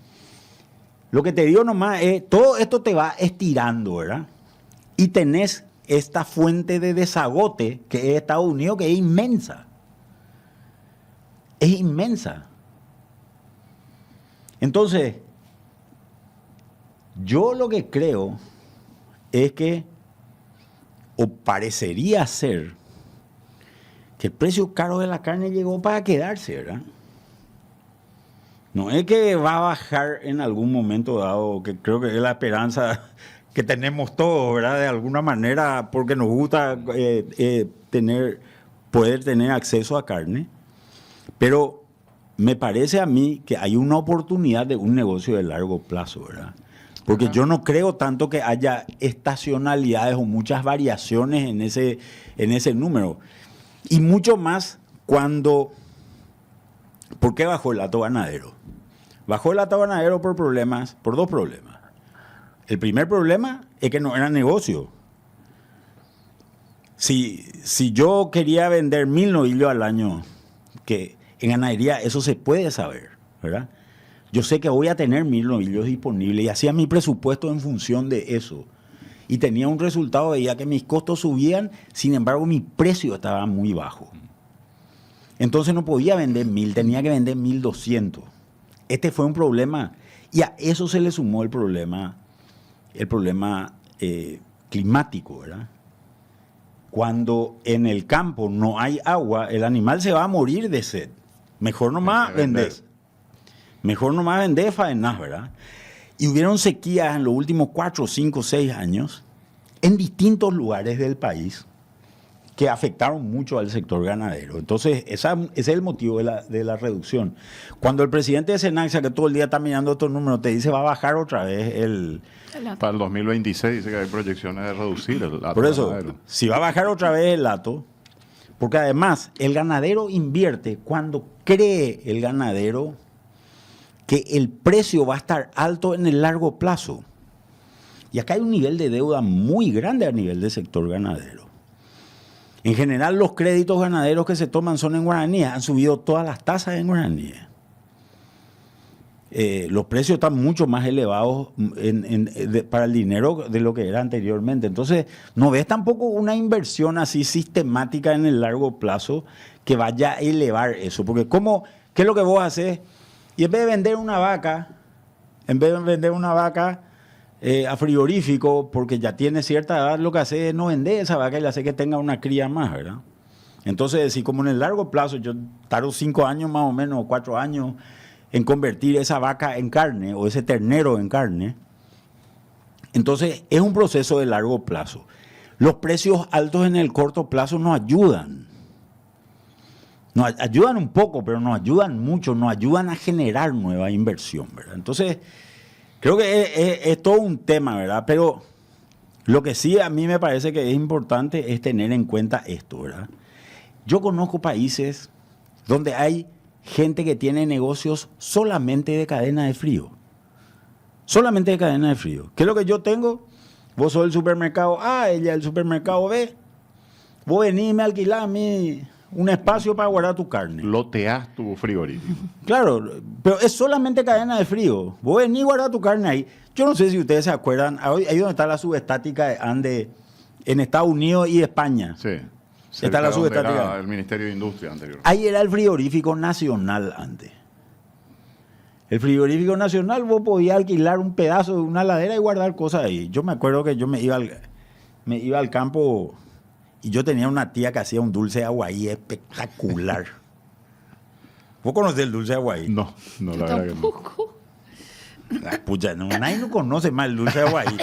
Lo que te digo nomás es, todo esto te va estirando, ¿verdad? Y tenés esta fuente de desagote que es Estados Unidos, que es inmensa. Es inmensa. Entonces, yo lo que creo es que, o parecería ser, que el precio caro de la carne llegó para quedarse, ¿verdad? No es que va a bajar en algún momento dado, que creo que es la esperanza que tenemos todos, ¿verdad? De alguna manera, porque nos gusta poder tener acceso a carne. Pero me parece a mí que hay una oportunidad de un negocio de largo plazo, ¿verdad? Porque yo no creo tanto que haya estacionalidades o muchas variaciones en ese número. Y mucho más cuando... ¿Por qué bajó el hato ganadero? Bajó el hato ganadero por dos problemas. El primer problema es que no era negocio. Si yo quería vender 1.000 novillos al año, que en ganadería eso se puede saber, ¿verdad? Yo sé que voy a tener 1.000 novillos disponibles y hacía mi presupuesto en función de eso. Y tenía un resultado, veía que mis costos subían, sin embargo mi precio estaba muy bajo. Entonces no podía vender 1.000, tenía que vender 1.200. Este fue un problema, y a eso se le sumó el problema climático, ¿verdad? Cuando en el campo no hay agua, el animal se va a morir de sed. Mejor nomás vendés. Mejor nomás vendés, faenás, ¿verdad? Y hubieron sequías en los últimos 4, 5, 6 años en distintos lugares del país que afectaron mucho al sector ganadero. Entonces, ese es el motivo de la reducción. Cuando el presidente de Senaxa, que todo el día está mirando estos números, te dice va a bajar otra vez Para el 2026 dice que hay proyecciones de reducir el hato por eso, ganadero. si va a bajar otra vez el hato, porque además el ganadero invierte cuando cree el ganadero que el precio va a estar alto en el largo plazo. Y acá hay un nivel de deuda muy grande a nivel del sector ganadero. En general, los créditos ganaderos que se toman son en guaraníes. Han subido todas las tasas en guaraníes. Los precios están mucho más elevados para el dinero de lo que era anteriormente. Entonces, no ves tampoco una inversión así sistemática en el largo plazo que vaya a elevar eso. Porque ¿qué es lo que vos haces? Y en vez de vender una vaca, a frigorífico, porque ya tiene cierta edad, lo que hace es no vender esa vaca y le hace que tenga una cría más, ¿verdad? Entonces, si como en el largo plazo, yo tardo 5 años más o menos, o 4 años, en convertir esa vaca en carne, o ese ternero en carne, entonces es un proceso de largo plazo. Los precios altos en el corto plazo nos ayudan. Nos ayudan un poco, pero nos ayudan mucho, nos ayudan a generar nueva inversión, ¿verdad? Entonces, Creo que es todo un tema, ¿verdad? Pero lo que sí a mí me parece que es importante es tener en cuenta esto, ¿verdad? Yo conozco países donde hay gente que tiene negocios solamente de cadena de frío. Solamente de cadena de frío. ¿Qué es lo que yo tengo? Vos sos el supermercado A, ella el supermercado B. Vos venís y me alquilás a mí un espacio para guardar tu carne. Loteás tu frigorífico. Claro, pero es solamente cadena de frío. Vos venís y guardás tu carne ahí. Yo no sé si ustedes se acuerdan, ahí donde está la subestática de Ande, en Estados Unidos y España. Sí. Está la donde subestática. era el Ministerio de Industria anterior. Ahí era el frigorífico nacional antes. El frigorífico nacional, vos podías alquilar un pedazo de una ladera y guardar cosas ahí. Yo me acuerdo que yo me iba al campo y yo tenía una tía que hacía un dulce de aguaí espectacular. ¿Vos conocés el dulce de aguaí? No, la verdad que no. Tampoco. La pucha, nadie no conoce más el dulce de aguaí.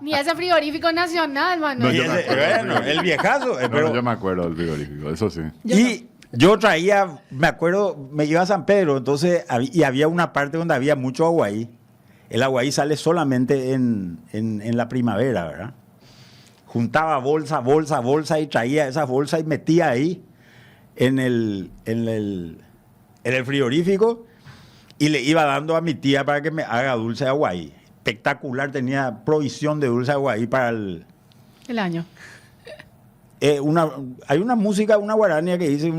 Ni ese frigorífico nacional, mano. No, Y yo me ese- acuerdo. bueno, el viejazo. No, yo me acuerdo del frigorífico, eso sí. Y yo traía, me acuerdo, me iba a San Pedro, entonces, y había una parte donde había mucho aguaí. El aguaí sale solamente en la primavera, ¿verdad? Juntaba bolsa y traía esas bolsas y metía ahí en el frigorífico y le iba dando a mi tía para que me haga dulce de aguaí. Espectacular, tenía provisión de dulce de aguaí para el... El año. Hay una música, una guarania que dice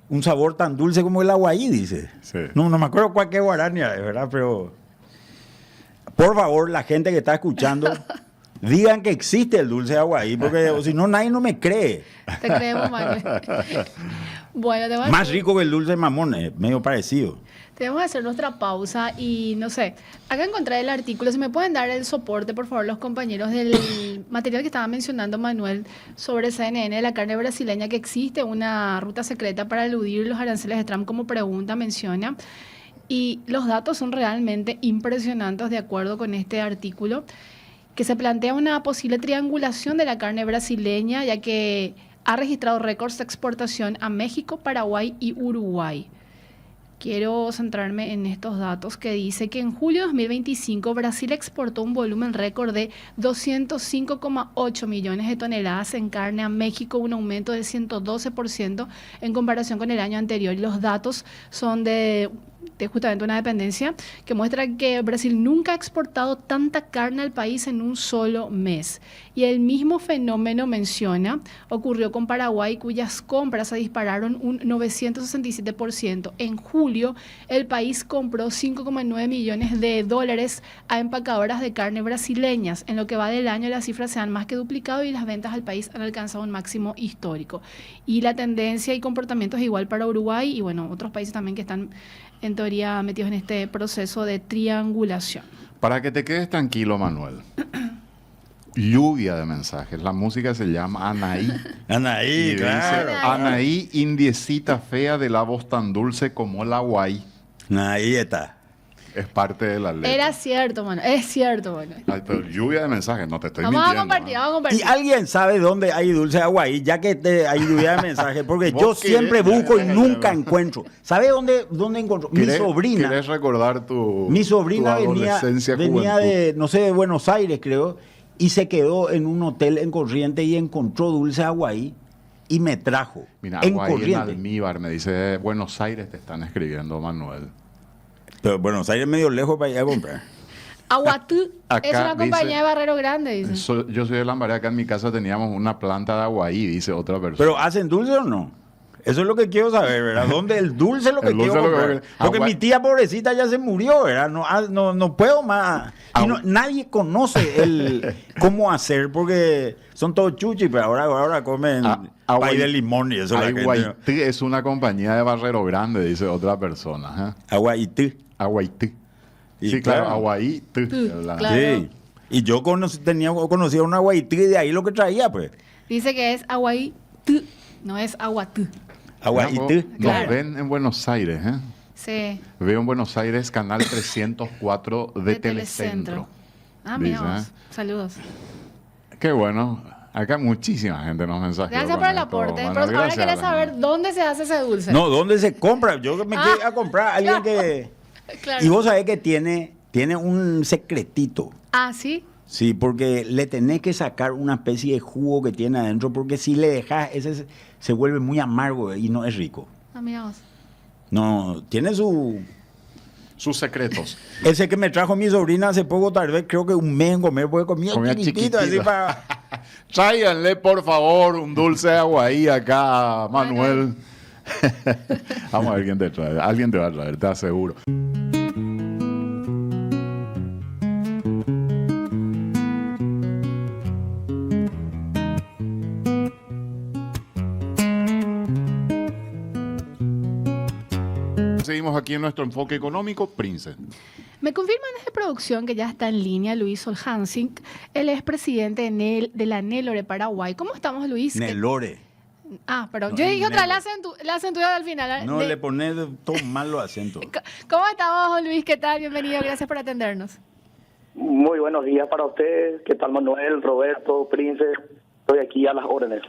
un sabor tan dulce como el aguaí, dice. Sí. No me acuerdo cuál que guarania es, ¿verdad? Pero por favor, la gente que está escuchando, digan que existe el dulce de aguaí, porque o si no, nadie no me cree. Te creemos, Manuel. Bueno, te voy a Más hacer- rico que el dulce de mamón, medio parecido. Tenemos que hacer nuestra pausa y no sé, acá encontré el artículo, si me pueden dar el soporte, por favor, los compañeros del material que estaba mencionando Manuel sobre CNN, de la carne brasileña, que existe una ruta secreta para eludir los aranceles de Trump, como pregunta menciona, y los datos son realmente impresionantes de acuerdo con este artículo, que se plantea una posible triangulación de la carne brasileña, ya que ha registrado récords de exportación a México, Paraguay y Uruguay. Quiero centrarme en estos datos que dice que en julio de 2025 Brasil exportó un volumen récord de 205,8 millones de toneladas en carne a México, un aumento de 112% en comparación con el año anterior. Y los datos son de justamente una dependencia que muestra que Brasil nunca ha exportado tanta carne al país en un solo mes. Y el mismo fenómeno menciona ocurrió con Paraguay, cuyas compras se dispararon un 967%. En julio, el país compró 5,9 millones de dólares a empacadoras de carne brasileñas. En lo que va del año, las cifras se han más que duplicado y las ventas al país han alcanzado un máximo histórico. Y la tendencia y comportamiento es igual para Uruguay y, bueno, otros países también que están en teoría metidos en este proceso de triangulación. Para que te quedes tranquilo, Manuel. Lluvia de mensajes. La música se llama Anaí. Anaí, Y dice, claro. Anaí, indiecita fea de la voz tan dulce como el aguay. Ahí está. Es parte de la letra. Era cierto, mano. Es cierto, mano. Ay, pero lluvia de mensajes, no te estoy Vamos a mintiendo. compartir, ¿eh? vamos a ¿Y compartir. alguien sabe dónde hay dulce de aguaí? Ya que hay lluvia de mensajes, porque ¿Vos yo querés? siempre busco y nunca encuentro. ¿Sabe dónde encuentro? Mi sobrina. ¿Querés recordar tu Mi sobrina tu venía adolescencia, de, juventud? no sé, de Buenos Aires, creo, y se quedó en un hotel en Corrientes y encontró dulce de aguaí y me trajo. Mira, en aguay en Corrientes. almíbar, me dice, Buenos Aires te están escribiendo, Manuel. Pero Buenos Aires es medio lejos para ir a comprar. Aguatú Acá es una compañía dice- de Barrero Grande, dice. Yo soy de Lambaré, acá en mi casa teníamos una planta de aguaí, dice otra persona. Pero ¿hacen dulce o no? Eso es lo que quiero saber, ¿verdad? ¿Dónde el dulce es lo que El dulce quiero es lo que- comprar? Porque Agua- mi tía pobrecita ya se murió, ¿verdad? No puedo más. Y nadie conoce cómo hacer porque son todos chuchis, pero ahora comen pay de limón y eso. la gente, ¿no? Aguaití es una compañía de Barrero Grande, dice otra persona. ¿eh? Aguaití. Aguaití. Y Sí, claro, claro. Aguaití. Claro. Sí. Y yo conocía un aguaití y de ahí lo que traía, pues. Dice que es Aguatú, no es Aguatú. Aguaití. Nos Claro. ven en Buenos Aires, ¿eh? Sí. Veo en Buenos Aires canal 304 de Telecentro. Ah, mira Dice, vos. Saludos. Qué bueno. Acá muchísima gente nos mensajeó. Gracias con por el esto, aporte. Manuel. Pero ahora Gracias, querés Manuel. saber dónde se hace ese dulce. No, ¿dónde se compra? Yo me quedé a comprar a alguien Claro. Y vos sabés que tiene un secretito. Ah, ¿sí? Sí, porque le tenés que sacar una especie de jugo que tiene adentro, porque si le dejas, ese se vuelve muy amargo y no es rico. Ah, mira vos. No, tiene Sus secretos. ese que me trajo mi sobrina hace poco, tal vez creo que un mes en comer, porque comía chiquitito, así para... Tráiganle, por favor, un dulce de aguaí acá, Manuel. Vamos a ver quién te trae. Alguien te va a traer, te aseguro. Seguimos aquí en nuestro enfoque económico, Prince. Me confirman desde producción que ya está en línea Luis Solhansink. Él es presidente de la Nelore Paraguay. ¿Cómo estamos, Luis? Nelore. Perdón. No, Yo dije otra, Nelore. la acentué al final. No, le pones todo mal los acentos. ¿Cómo estamos, Luis? ¿Qué tal? Bienvenido. Gracias por atendernos. Muy buenos días para ustedes. ¿Qué tal, Manuel, Roberto, Prince? Estoy aquí a las órdenes.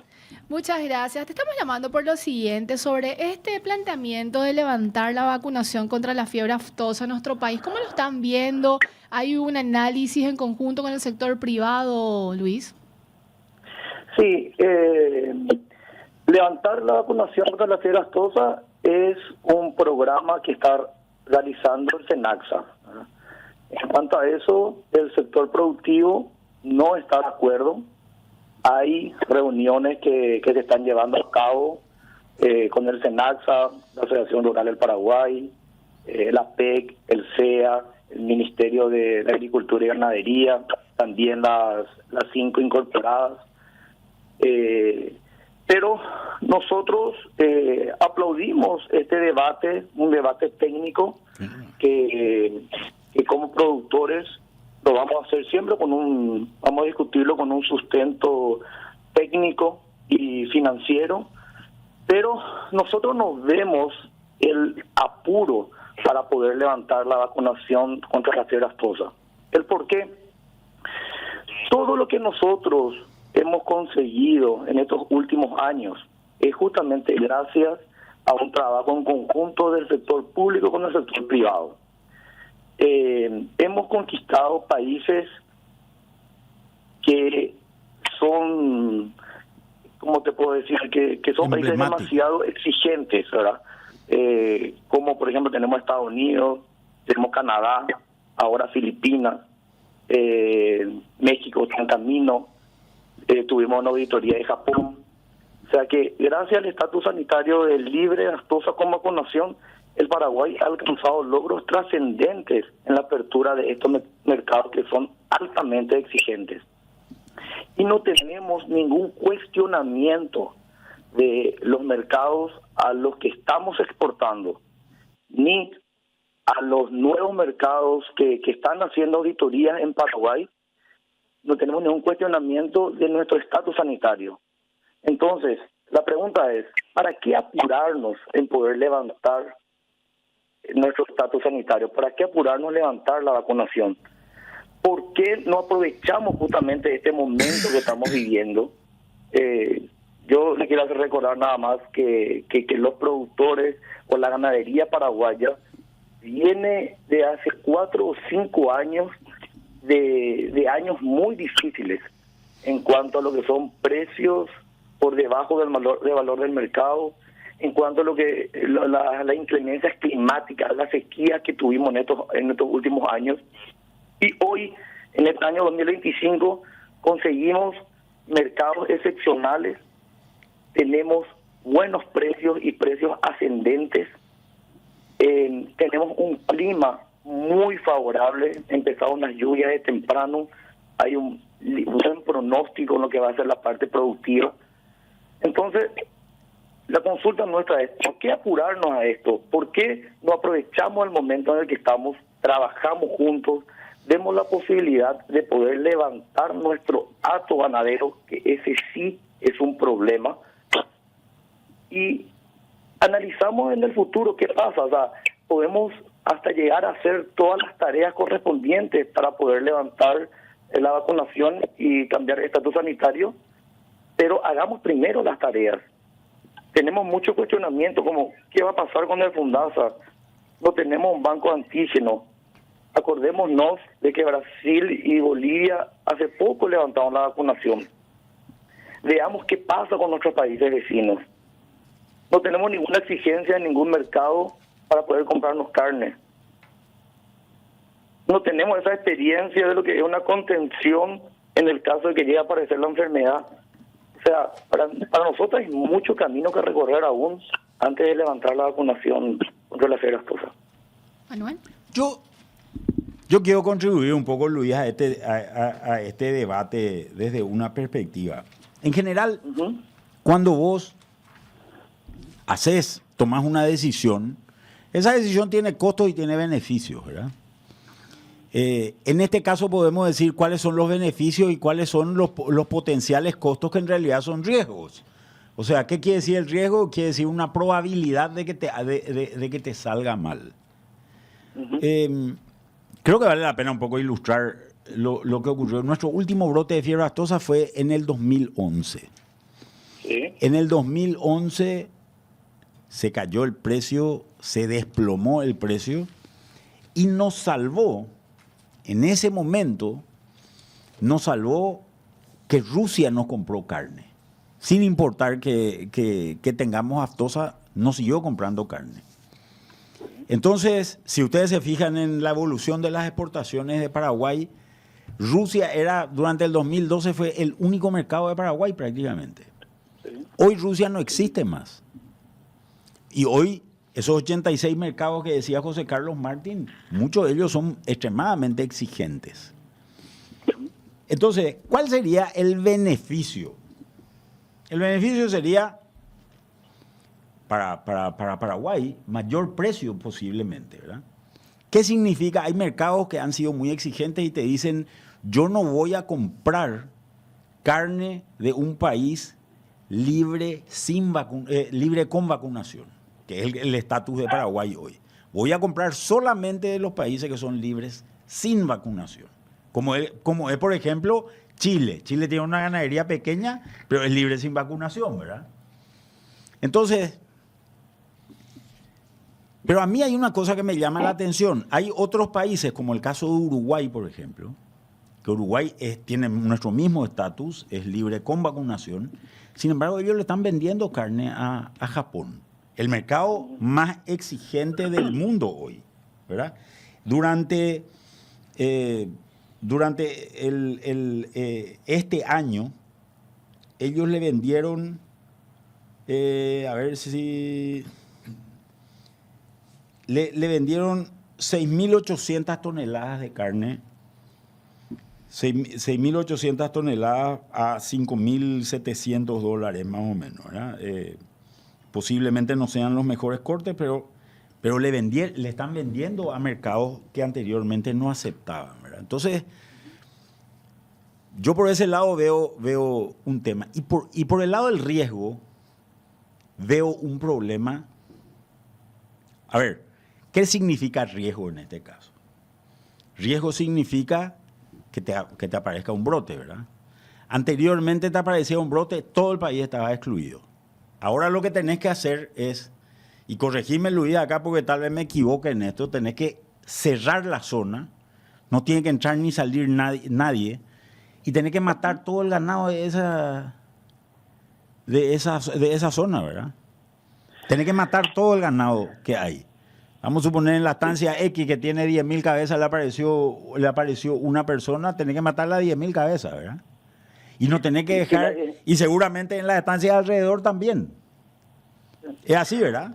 Muchas gracias. Te estamos llamando por lo siguiente, sobre este planteamiento de levantar la vacunación contra la fiebre aftosa en nuestro país. ¿Cómo lo están viendo? ¿Hay un análisis en conjunto con el sector privado, Luis? Sí, levantar la vacunación contra la fiebre aftosa es un programa que está realizando el SENACSA. En cuanto a eso, el sector productivo no está de acuerdo. Hay reuniones que se están llevando a cabo con el SENACSA, la Asociación Rural del Paraguay, la PEC, el CEA, el Ministerio de Agricultura y Ganadería, también las 5 incorporadas. Pero nosotros aplaudimos este debate, un debate técnico que como productores lo vamos a hacer siempre vamos a discutirlo con un sustento técnico y financiero, pero nosotros nos vemos el apuro para poder levantar la vacunación contra la fiebre aftosa. ¿El por qué? Todo lo que nosotros hemos conseguido en estos últimos años es justamente gracias a un trabajo en conjunto del sector público con el sector privado. Hemos conquistado países que son, ¿cómo te puedo decir? Que son países demasiado exigentes, ¿verdad? Como por ejemplo tenemos Estados Unidos, tenemos Canadá, ahora Filipinas, México está en camino, tuvimos una auditoría de Japón. O sea que gracias al estatus sanitario de libre aftosa con vacunación, el Paraguay ha alcanzado logros trascendentes en la apertura de estos mercados que son altamente exigentes. Y no tenemos ningún cuestionamiento de los mercados a los que estamos exportando, ni a los nuevos mercados que están haciendo auditorías en Paraguay. No tenemos ningún cuestionamiento de nuestro estatus sanitario. Entonces, la pregunta es, ¿para qué apurarnos en poder levantar nuestro estatus sanitario? ¿Para qué apurarnos en levantar la vacunación? ¿Por qué no aprovechamos justamente este momento que estamos viviendo? Yo le quiero hacer recordar nada más que los productores o la ganadería paraguaya viene de hace 4 o 5 años de años muy difíciles en cuanto a lo que son precios por debajo del valor del mercado, en cuanto a lo que las inclemencias climáticas, las sequías que tuvimos en estos últimos años. Y hoy, en el año 2025, conseguimos mercados excepcionales, tenemos buenos precios y precios ascendentes, tenemos un clima muy favorable, empezaron las lluvias de temprano, hay un buen pronóstico en lo que va a ser la parte productiva. Entonces, la consulta nuestra es, ¿por qué apurarnos a esto? ¿Por qué no aprovechamos el momento en el que estamos, trabajamos juntos, demos la posibilidad de poder levantar nuestro hato ganadero, que ese sí es un problema, y analizamos en el futuro qué pasa? O sea, podemos hasta llegar a hacer todas las tareas correspondientes para poder levantar la vacunación y cambiar el estatus sanitario, pero hagamos primero las tareas. Tenemos mucho cuestionamiento como ¿qué va a pasar con el FUNDASA? no tenemos un banco antígeno. Acordémonos de que Brasil y Bolivia hace poco levantaron la vacunación. Veamos qué pasa con nuestros países vecinos. No tenemos ninguna exigencia en ningún mercado para poder comprarnos carne. No tenemos esa experiencia de lo que es una contención en el caso de que llegue a aparecer la enfermedad. O sea, para nosotros hay mucho camino que recorrer aún antes de levantar la vacunación contra la fiebre aftosa. Manuel. Yo quiero contribuir un poco, Luis, a este debate desde una perspectiva. En general, cuando vos tomás una decisión, esa decisión tiene costos y tiene beneficios, ¿verdad? En este caso podemos decir cuáles son los beneficios y cuáles son los potenciales costos que en realidad son riesgos. O sea, ¿qué quiere decir el riesgo? Quiere decir una probabilidad de que te salga mal. Creo que vale la pena un poco ilustrar lo que ocurrió. Nuestro último brote de fiebre aftosa fue en el 2011. Sí. En el 2011 se cayó el precio, se desplomó el precio y nos salvó, en ese momento, nos salvó que Rusia nos compró carne. Sin importar que tengamos aftosa, nos siguió comprando carne. Entonces, si ustedes se fijan en la evolución de las exportaciones de Paraguay, Rusia durante el 2012 fue el único mercado de Paraguay prácticamente. Hoy Rusia no existe más. Y hoy, esos 86 mercados que decía José Carlos Martín, muchos de ellos son extremadamente exigentes. Entonces, ¿cuál sería el beneficio? El beneficio sería, para Paraguay, mayor precio posiblemente, ¿verdad? ¿Qué significa? Hay mercados que han sido muy exigentes y te dicen, yo no voy a comprar carne de un país libre con vacunación, que es el estatus de Paraguay hoy. Voy a comprar solamente de los países que son libres sin vacunación. Como es, por ejemplo, Chile. Chile tiene una ganadería pequeña, pero es libre sin vacunación, ¿verdad? Entonces, pero a mí hay una cosa que me llama la atención. Hay otros países, como el caso de Uruguay, por ejemplo, que Uruguay tiene nuestro mismo estatus, es libre con vacunación. Sin embargo, ellos le están vendiendo carne a Japón, el mercado más exigente del mundo hoy, ¿verdad? Durante este año, ellos le vendieron, le vendieron 6.800 toneladas de carne, 6.800 toneladas a $5.700 más o menos, ¿verdad? Posiblemente no sean los mejores cortes, pero le están vendiendo a mercados que anteriormente no aceptaban, ¿verdad? Entonces, yo por ese lado veo un tema. Y por el lado del riesgo, veo un problema. A ver, ¿qué significa riesgo en este caso? Riesgo significa que te aparezca un brote, ¿verdad? Anteriormente te aparecía un brote, todo el país estaba excluido. Ahora lo que tenés que hacer es, y corregime Luis acá porque tal vez me equivoque en esto, tenés que cerrar la zona, no tiene que entrar ni salir nadie y tenés que matar todo el ganado de esa zona, ¿verdad? Tenés que matar todo el ganado que hay. Vamos a suponer en la estancia X que tiene 10.000 cabezas, le apareció una persona, tenés que matarla a 10.000 cabezas, ¿verdad? Y no tenés que dejar, y seguramente en las estancias alrededor también. Es así, ¿verdad?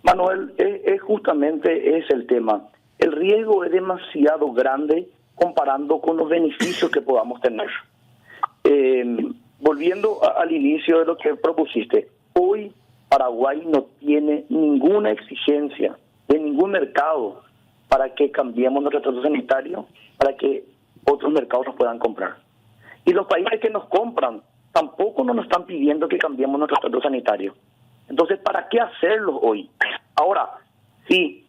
Manuel, justamente es el tema. El riesgo es demasiado grande comparando con los beneficios que podamos tener. Volviendo al inicio de lo que propusiste, hoy Paraguay no tiene ninguna exigencia de ningún mercado para que cambiemos nuestro estatus sanitario, para que otros mercados nos puedan comprar. Y los países que nos compran tampoco nos están pidiendo que cambiemos nuestro estatus sanitario. Entonces, ¿para qué hacerlo hoy? Ahora, sí,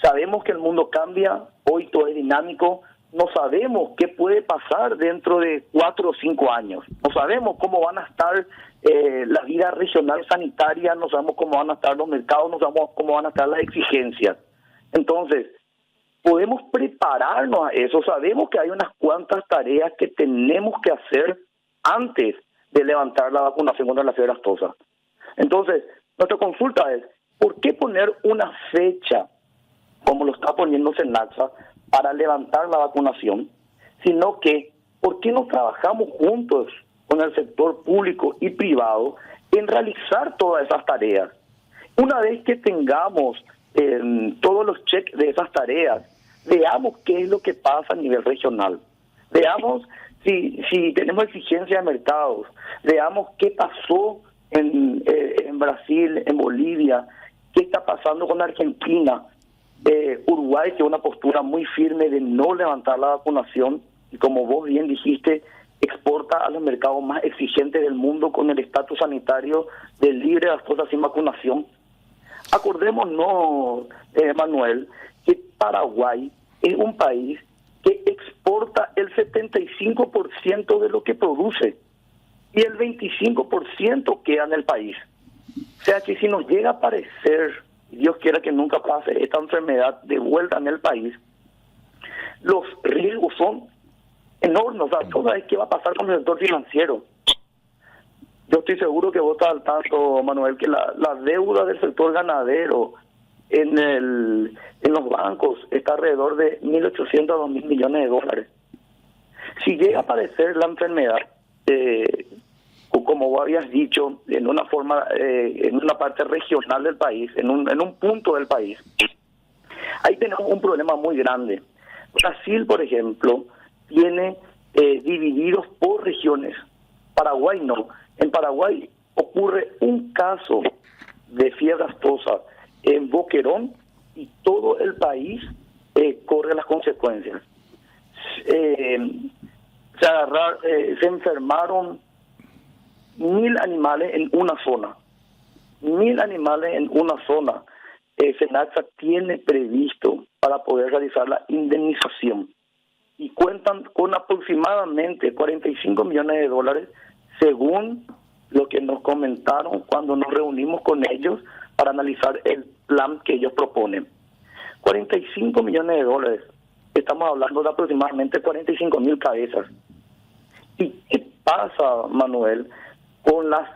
sabemos que el mundo cambia, hoy todo es dinámico, no sabemos qué puede pasar dentro de 4 o 5 años. No sabemos cómo van a estar la vida regional sanitaria, no sabemos cómo van a estar los mercados, no sabemos cómo van a estar las exigencias. Entonces, podemos prepararnos a eso. Sabemos que hay unas cuantas tareas que tenemos que hacer antes de levantar la vacunación contra la fiebre aftosa. Entonces, nuestra consulta es, ¿por qué poner una fecha, como lo está poniendo Senaxa, para levantar la vacunación? Sino que, ¿por qué no trabajamos juntos con el sector público y privado en realizar todas esas tareas? Una vez que tengamos todos los checks de esas tareas, veamos qué es lo que pasa a nivel regional. Veamos si tenemos exigencia de mercados. Veamos qué pasó en Brasil, en Bolivia, qué está pasando con Argentina. Uruguay tiene una postura muy firme de no levantar la vacunación y, como vos bien dijiste, exporta a los mercados más exigentes del mundo con el estatus sanitario de libre de aftosa sin vacunación. Acordémonos, Manuel, que Paraguay es un país que exporta el 75% de lo que produce y el 25% queda en el país. O sea que si nos llega a aparecer, Dios quiera que nunca pase, esta enfermedad de vuelta en el país, los riesgos son enormes. O sea, ¿tú sabes qué va a pasar con el sector financiero? Yo estoy seguro que vos estás al tanto, Manuel, que la deuda del sector ganadero en los bancos está alrededor de 1.800 a 2.000 millones de dólares. Si llega a aparecer la enfermedad, como vos habías dicho, en una forma, en una parte regional del país, en un punto del país, ahí tenemos un problema muy grande. Brasil, por ejemplo, tiene divididos por regiones. Paraguay no. En Paraguay ocurre un caso de fiebre aftosa en Boquerón y todo el país corre las consecuencias. Se enfermaron 1.000 animales en una zona. 1.000 animales en una zona. Senaxa tiene previsto para poder realizar la indemnización y cuentan con aproximadamente 45 millones de dólares según lo que nos comentaron cuando nos reunimos con ellos para analizar el plan que ellos proponen. 45 millones de dólares. Estamos hablando de aproximadamente 45.000 cabezas. ¿Y qué pasa, Manuel, con las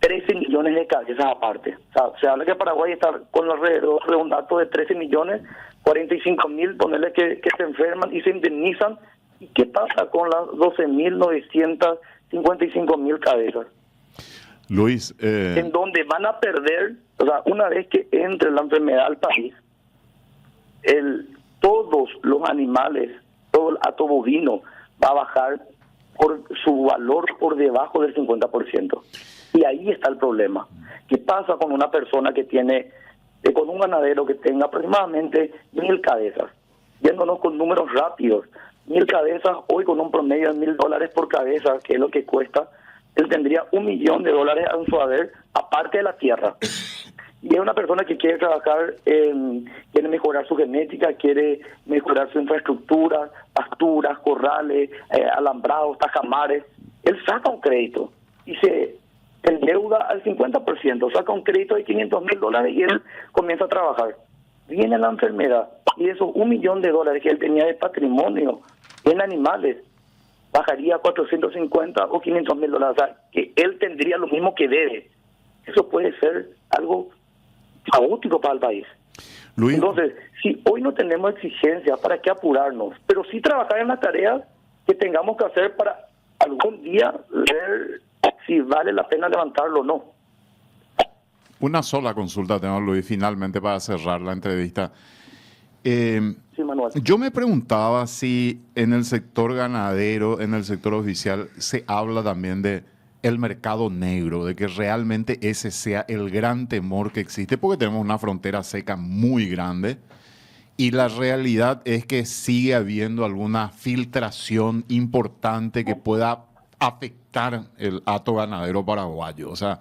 13 millones de cabezas aparte? O sea, se habla que Paraguay está con alrededor de un dato de 13 millones, 45.000, ponerle que se enferman y se indemnizan. ¿Y qué pasa con las 12.955.000 cabezas? Luis, en donde van a perder, o sea, una vez que entre la enfermedad al país, todos los animales, todo el hato bovino va a bajar por su valor por debajo del 50%. Y ahí está el problema. ¿Qué pasa con una persona que tiene, con un ganadero que tenga aproximadamente 1.000 cabezas? Yéndonos con números rápidos, 1.000 cabezas hoy con un promedio de $1.000 por cabeza, que es lo que cuesta, él tendría $1 millón en su haber, aparte de la tierra. Y es una persona que quiere trabajar, quiere mejorar su genética, quiere mejorar su infraestructura, pasturas, corrales, alambrados, tajamares. Él saca un crédito y se endeuda al 50%, saca un crédito de $500.000 y él comienza a trabajar. Viene la enfermedad y esos $1 millón que él tenía de patrimonio en animales bajaría a 450 o $500.000. O sea, que él tendría lo mismo que debe. Eso puede ser algo caótico para el país. Luis. Entonces, si hoy no tenemos exigencias, ¿para qué apurarnos? Pero sí trabajar en las tareas que tengamos que hacer para algún día ver si vale la pena levantarlo o no. Una sola consulta tengo, Luis, finalmente para cerrar la entrevista. Sí, Manuel. Yo me preguntaba si en el sector ganadero, en el sector oficial, se habla también de el mercado negro, de que realmente ese sea el gran temor que existe, porque tenemos una frontera seca muy grande y la realidad es que sigue habiendo alguna filtración importante que pueda afectar el hato ganadero paraguayo. O sea,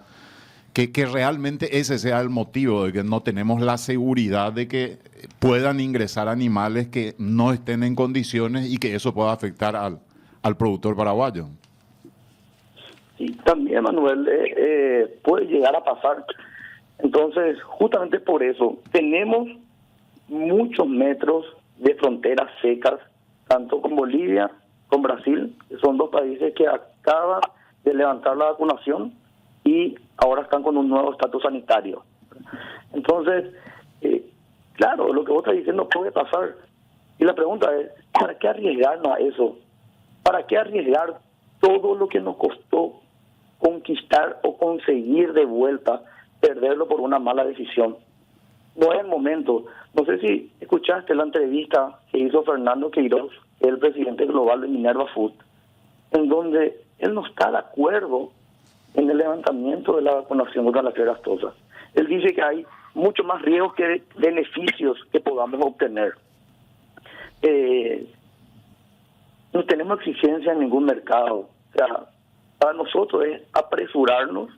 que realmente ese sea el motivo de que no tenemos la seguridad de que puedan ingresar animales que no estén en condiciones y que eso pueda afectar al productor paraguayo. Sí, también, Manuel, puede llegar a pasar. Entonces, justamente por eso, tenemos muchos metros de fronteras secas, tanto con Bolivia, con Brasil, que son dos países que acaban de levantar la vacunación y ahora están con un nuevo estatus sanitario. Entonces, claro, lo que vos estás diciendo puede pasar. Y la pregunta es, ¿para qué arriesgarnos a eso? ¿Para qué arriesgar todo lo que nos costó conquistar o conseguir de vuelta, perderlo por una mala decisión? No es el momento. No sé si escuchaste la entrevista que hizo Fernando Queiroz, el presidente global de Minerva Food, en donde él no está de acuerdo en el levantamiento de la vacunación contra la fiebre aftosa. Él dice que hay mucho más riesgos que beneficios que podamos obtener. No tenemos exigencia en ningún mercado. O sea, para nosotros es apresurarnos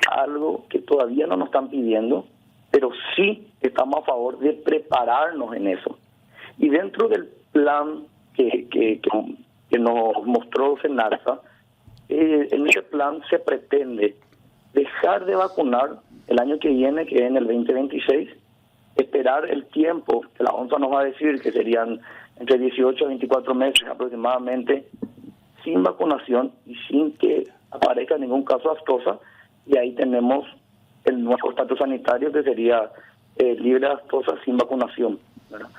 a algo que todavía no nos están pidiendo, pero sí estamos a favor de prepararnos en eso. Y dentro del plan que nos mostró Senarsa, en ese plan se pretende dejar de vacunar el año que viene, que es en el 2026, esperar el tiempo que la ONSA nos va a decir, que serían entre 18 a 24 meses aproximadamente, sin vacunación y sin que aparezca ningún caso aftosa, y ahí tenemos el nuevo estatus sanitario que sería libre de aftosa sin vacunación, ¿verdad?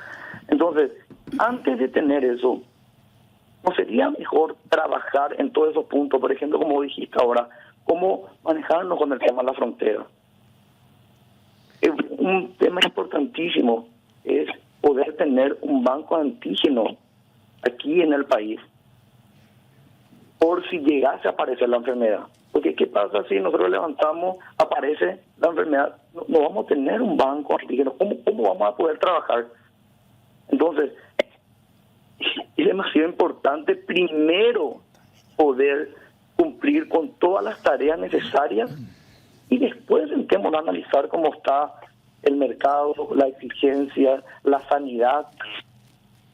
Entonces, antes de tener eso, ¿no sería mejor trabajar en todos esos puntos? Por ejemplo, como dijiste ahora, cómo manejarnos con el tema de la frontera. Un tema importantísimo es poder tener un banco de antígenos aquí en el país, por si llegase a aparecer la enfermedad. Porque ¿qué pasa si nosotros levantamos, aparece la enfermedad? No vamos a tener un banco de antígenos. ¿Cómo vamos a poder trabajar? Entonces, es demasiado importante primero poder cumplir con todas las tareas necesarias y después intentemos analizar cómo está el mercado, la exigencia, la sanidad,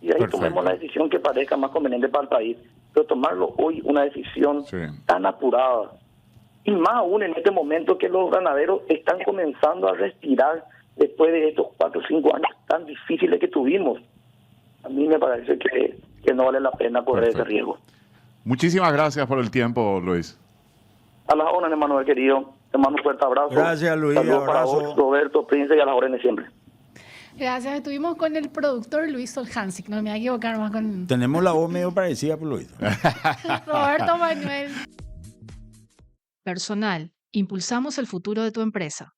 y de ahí Perfecto. tomemos la decisión que parezca más conveniente para el país. Pero tomarlo hoy, una decisión tan apurada, y más aún en este momento que los ganaderos están comenzando a respirar después de estos 4 o 5 años tan difíciles que tuvimos, a mí me parece que no vale la pena correr ese riesgo. Muchísimas gracias por el tiempo, Luis. A las órdenes, Manuel, querido. Te mando un fuerte abrazo. Gracias, Luis. Saludos para Abrazo. vos, Roberto, Prince, y a las órdenes siempre. Gracias. Estuvimos con el productor Luis Soljancic. No me voy a equivocar más con Tenemos la voz medio parecida por Luis. Roberto Manuel. Personal. Impulsamos el futuro de tu empresa.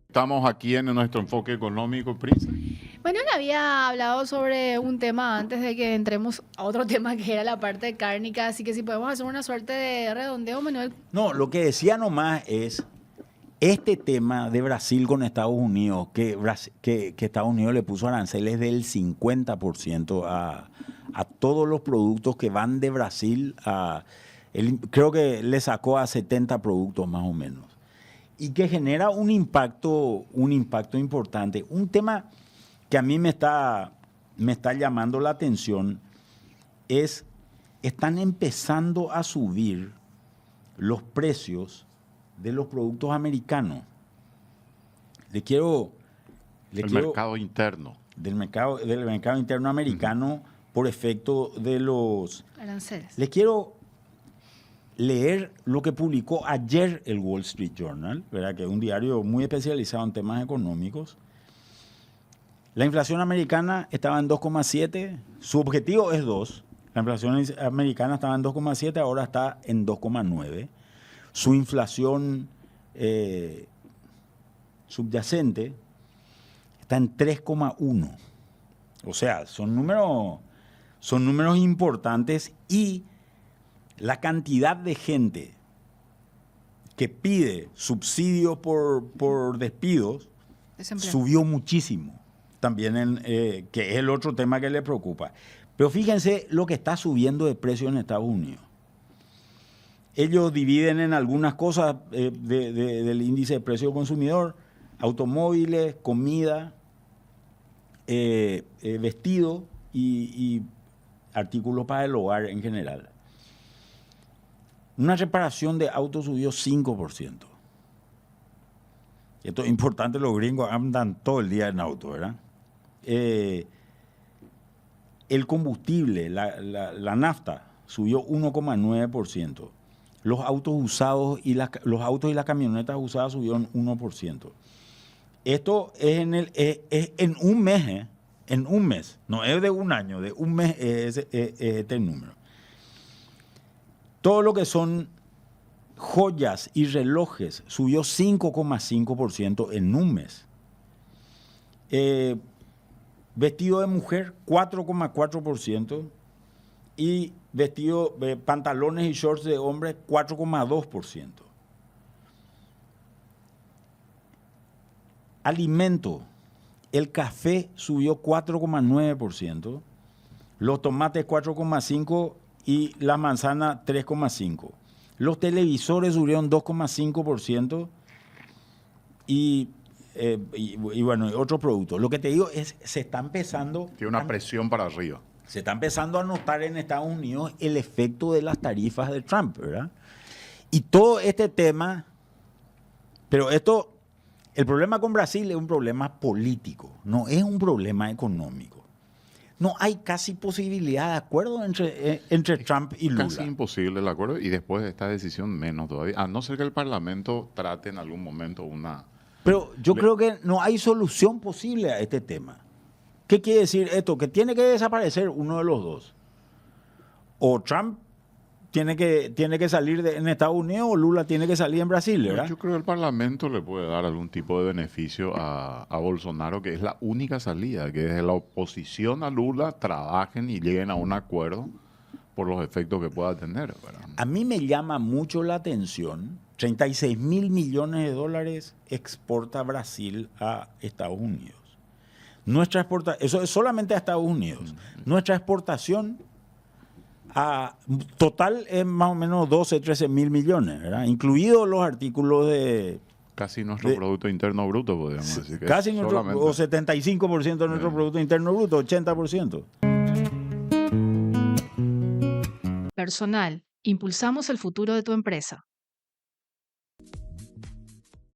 Estamos aquí en nuestro enfoque económico, Prince. Manuel había hablado sobre un tema antes de que entremos a otro tema que era la parte cárnica, así que si podemos hacer una suerte de redondeo, Manuel. No, lo que decía nomás es este tema de Brasil con Estados Unidos, que Estados Unidos le puso aranceles del 50% a todos los productos que van de Brasil creo que le sacó a 70 productos más o menos. Y que genera un impacto importante. Un tema que a mí me está llamando la atención es, están empezando a subir los precios de los productos americanos. Mercado interno. Del mercado interno americano por efecto de los Aranceles. Les quiero leer lo que publicó ayer el Wall Street Journal, ¿verdad? Que es un diario muy especializado en temas económicos. La inflación americana estaba en 2,7, su objetivo es 2. La inflación americana estaba en 2,7, ahora está en 2,9. Su inflación subyacente está en 3,1. O sea, son números importantes, y la cantidad de gente que pide subsidio por despidos subió muchísimo. También, que es el otro tema que le preocupa. Pero fíjense lo que está subiendo de precio en Estados Unidos. Ellos dividen en algunas cosas del índice de precio consumidor: automóviles, comida, vestido y artículos para el hogar en general. Una reparación de auto subió 5%. Esto es importante, los gringos andan todo el día en auto, ¿verdad? El combustible, la nafta, subió 1,9%. Los autos usados y las camionetas usadas subieron 1%. Esto es en un mes, en un mes, no es de un año, de un mes es este número. Todo lo que son joyas y relojes subió 5,5% en un mes. Vestido de mujer, 4,4%. Y pantalones y shorts de hombre, 4,2%. Alimento, el café subió 4,9%, los tomates 4,5% y la manzana 3,5%. Los televisores subieron 2,5% y bueno, otros productos. Lo que te digo es, se está empezando... Tiene una presión para arriba. Se está empezando a notar en Estados Unidos el efecto de las tarifas de Trump, ¿verdad? Y todo este tema, pero el problema con Brasil es un problema político, no es un problema económico. No hay casi posibilidad de acuerdo entre Trump y Lula. Casi imposible el acuerdo, y después de esta decisión menos todavía, a no ser que el Parlamento trate en algún momento una... Pero yo creo que no hay solución posible a este tema. ¿Qué quiere decir esto? Que tiene que desaparecer uno de los dos. O Trump tiene que salir en Estados Unidos o Lula tiene que salir en Brasil, ¿verdad? Yo creo que el Parlamento le puede dar algún tipo de beneficio a Bolsonaro, que es la única salida, que desde la oposición a Lula trabajen y lleguen a un acuerdo por los efectos que pueda tener, ¿verdad? A mí me llama mucho la atención, 36.000 millones de dólares exporta Brasil a Estados Unidos. Eso es solamente a Estados Unidos. Nuestra exportación total es más o menos 12, 13.000 millones, ¿verdad? Incluidos los artículos de... Casi nuestro Producto Interno Bruto, podríamos decir. Casi nuestro, o 75% de nuestro Producto Interno Bruto, 80%. Personal, impulsamos el futuro de tu empresa.